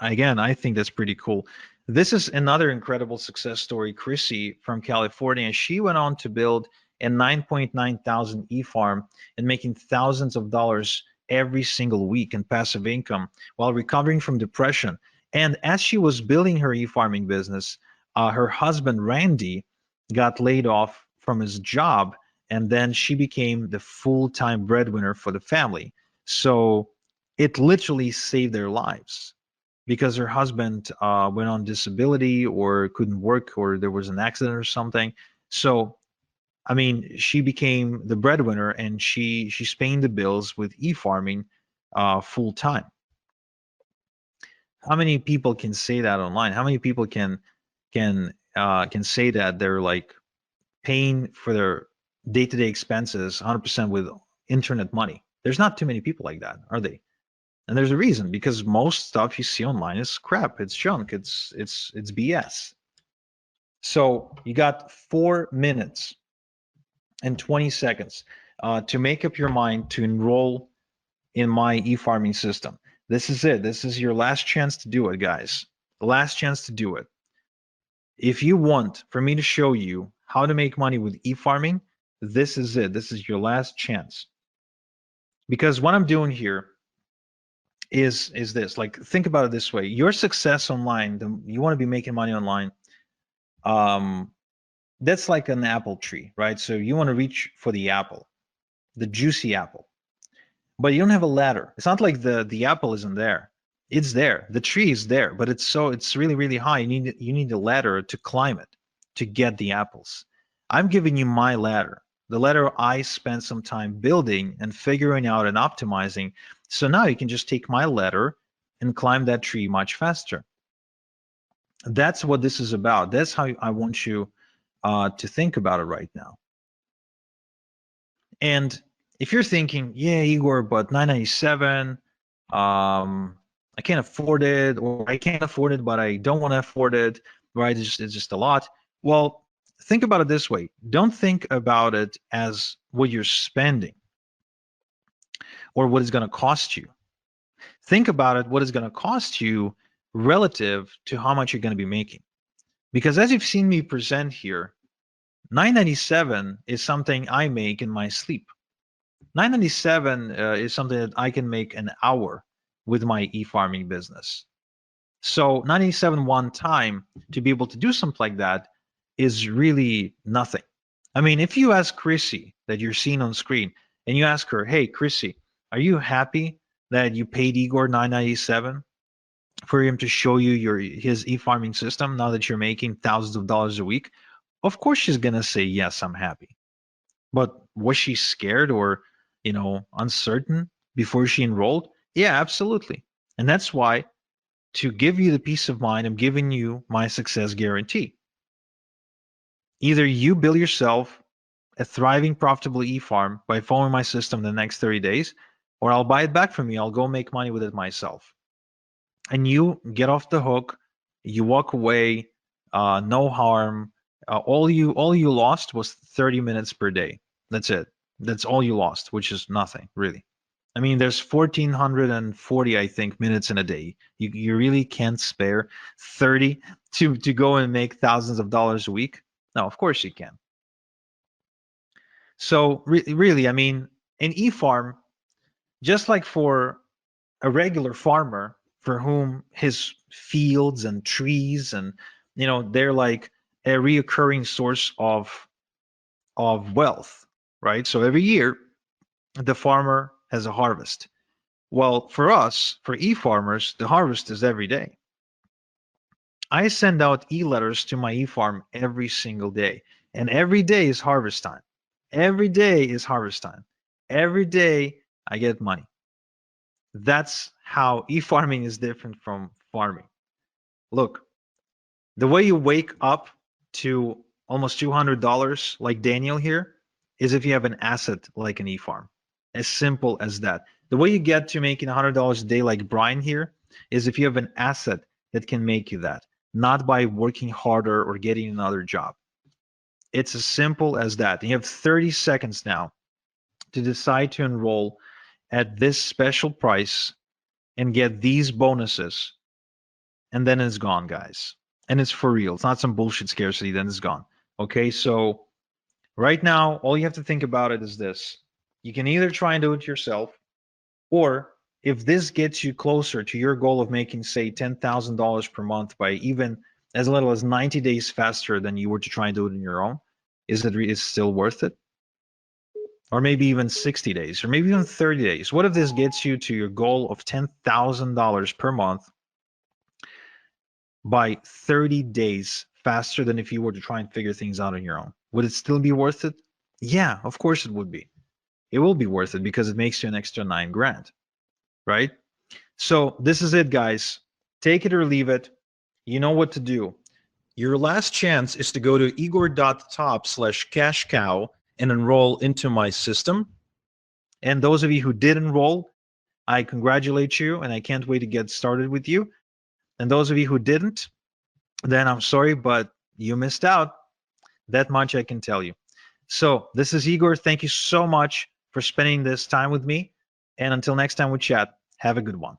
again, I think that's pretty cool. This is another incredible success story, Chrissy from California. She went on to build a 9.9 thousand e-farm and making thousands of dollars every single week in passive income while recovering from depression. And as she was building her e-farming business, her husband, Randy, got laid off from his job, and then she became the full-time breadwinner for the family. So it literally saved their lives because her husband went on disability or couldn't work or there was an accident or something. So I mean, she became the breadwinner, and she's paying the bills with e-farming full time. How many people can say that online? How many people can say that they're like paying for their day-to-day expenses 100% with internet money? There's not too many people like that, are they? And there's a reason, because most stuff you see online is crap. It's junk. It's BS. So you got 4 minutes and 20 seconds to make up your mind to enroll in my e-farming system. This is it. This is your last chance to do it, guys. The last chance to do it. If you want for me to show you how to make money with e-farming, this is it. This is your last chance. Because what I'm doing here is this. Like, think about it this way. Your success online, you want to be making money online. That's like an apple tree, right? So you want to reach for the apple, the juicy apple, but you don't have a ladder. It's not like the apple isn't there. It's there. The tree is there, but it's really, really high. You need a ladder to climb it to get the apples. I'm giving you my ladder, the ladder I spent some time building and figuring out and optimizing. So now you can just take my ladder and climb that tree much faster. That's what this is about. That's how I want you to think about it right now. And if you're thinking, yeah, Igor, but $997, I can't afford it, or I can't afford it, but I don't want to afford it, right? It's just a lot. Well, think about it this way. Don't think about it as what you're spending or what it's going to cost you. Think about it, what it's going to cost you relative to how much you're going to be making. Because as you've seen me present here, $997 is something I make in my sleep. $997 is something that I can make an hour with my e-farming business. So $997 one time to be able to do something like that is really nothing. I mean, if you ask Chrissy that you're seeing on screen and you ask her, hey, Chrissy, are you happy that you paid Igor $997 for him to show you his e-farming system now that you're making thousands of dollars a week? Of course she's going to say, yes, I'm happy. But was she scared or, uncertain before she enrolled? Yeah, absolutely. And that's why, to give you the peace of mind, I'm giving you my success guarantee. Either you build yourself a thriving, profitable e-farm by following my system the next 30 days, or I'll buy it back from you. I'll go make money with it myself. And you get off the hook, you walk away, no harm. All you lost was 30 minutes per day. That's it. That's all you lost, which is nothing, really. I mean, there's 1,440, I think, minutes in a day. You really can't spare 30 to go and make thousands of dollars a week. No, of course you can. So really, I mean, an e-farm, just like for a regular farmer for whom his fields and trees and they're like a reoccurring source of wealth, right? So every year the farmer has a harvest. Well, for us, for e-farmers, the harvest is every day. I send out e-letters to my e-farm every single day, and every day is harvest time. Every day is harvest time. Every day I get money. That's how e-farming is different from farming. Look, the way you wake up to almost $200 like Daniel here is if you have an asset like an e-farm. As simple as that. The way you get to making $100 a day like Brian here is if you have an asset that can make you that, not by working harder or getting another job. It's as simple as that. And you have 30 seconds now to decide to enroll at this special price and get these bonuses, and then it's gone, guys. And it's for real. It's not some bullshit scarcity, then it's gone. Okay, so right now, all you have to think about it is this. You can either try and do it yourself, or if this gets you closer to your goal of making, say, $10,000 per month by even as little as 90 days faster than you were to try and do it on your own, is it still worth it? Or maybe even 60 days, or maybe even 30 days. What if this gets you to your goal of $10,000 per month by 30 days faster than if you were to try and figure things out on your own? Would it still be worth it? Yeah, of course it would be. It will be worth it because it makes you an extra $9,000, right? So this is it, guys. Take it or leave it. You know what to do. Your last chance is to go to igor.top/cash-cow and enroll into my system. And those of you who did enroll, I congratulate you, and I can't wait to get started with you. And those of you who didn't, then I'm sorry, but you missed out. That much I can tell you. So this is Igor. Thank you so much for spending this time with me. And until next time we chat, have a good one.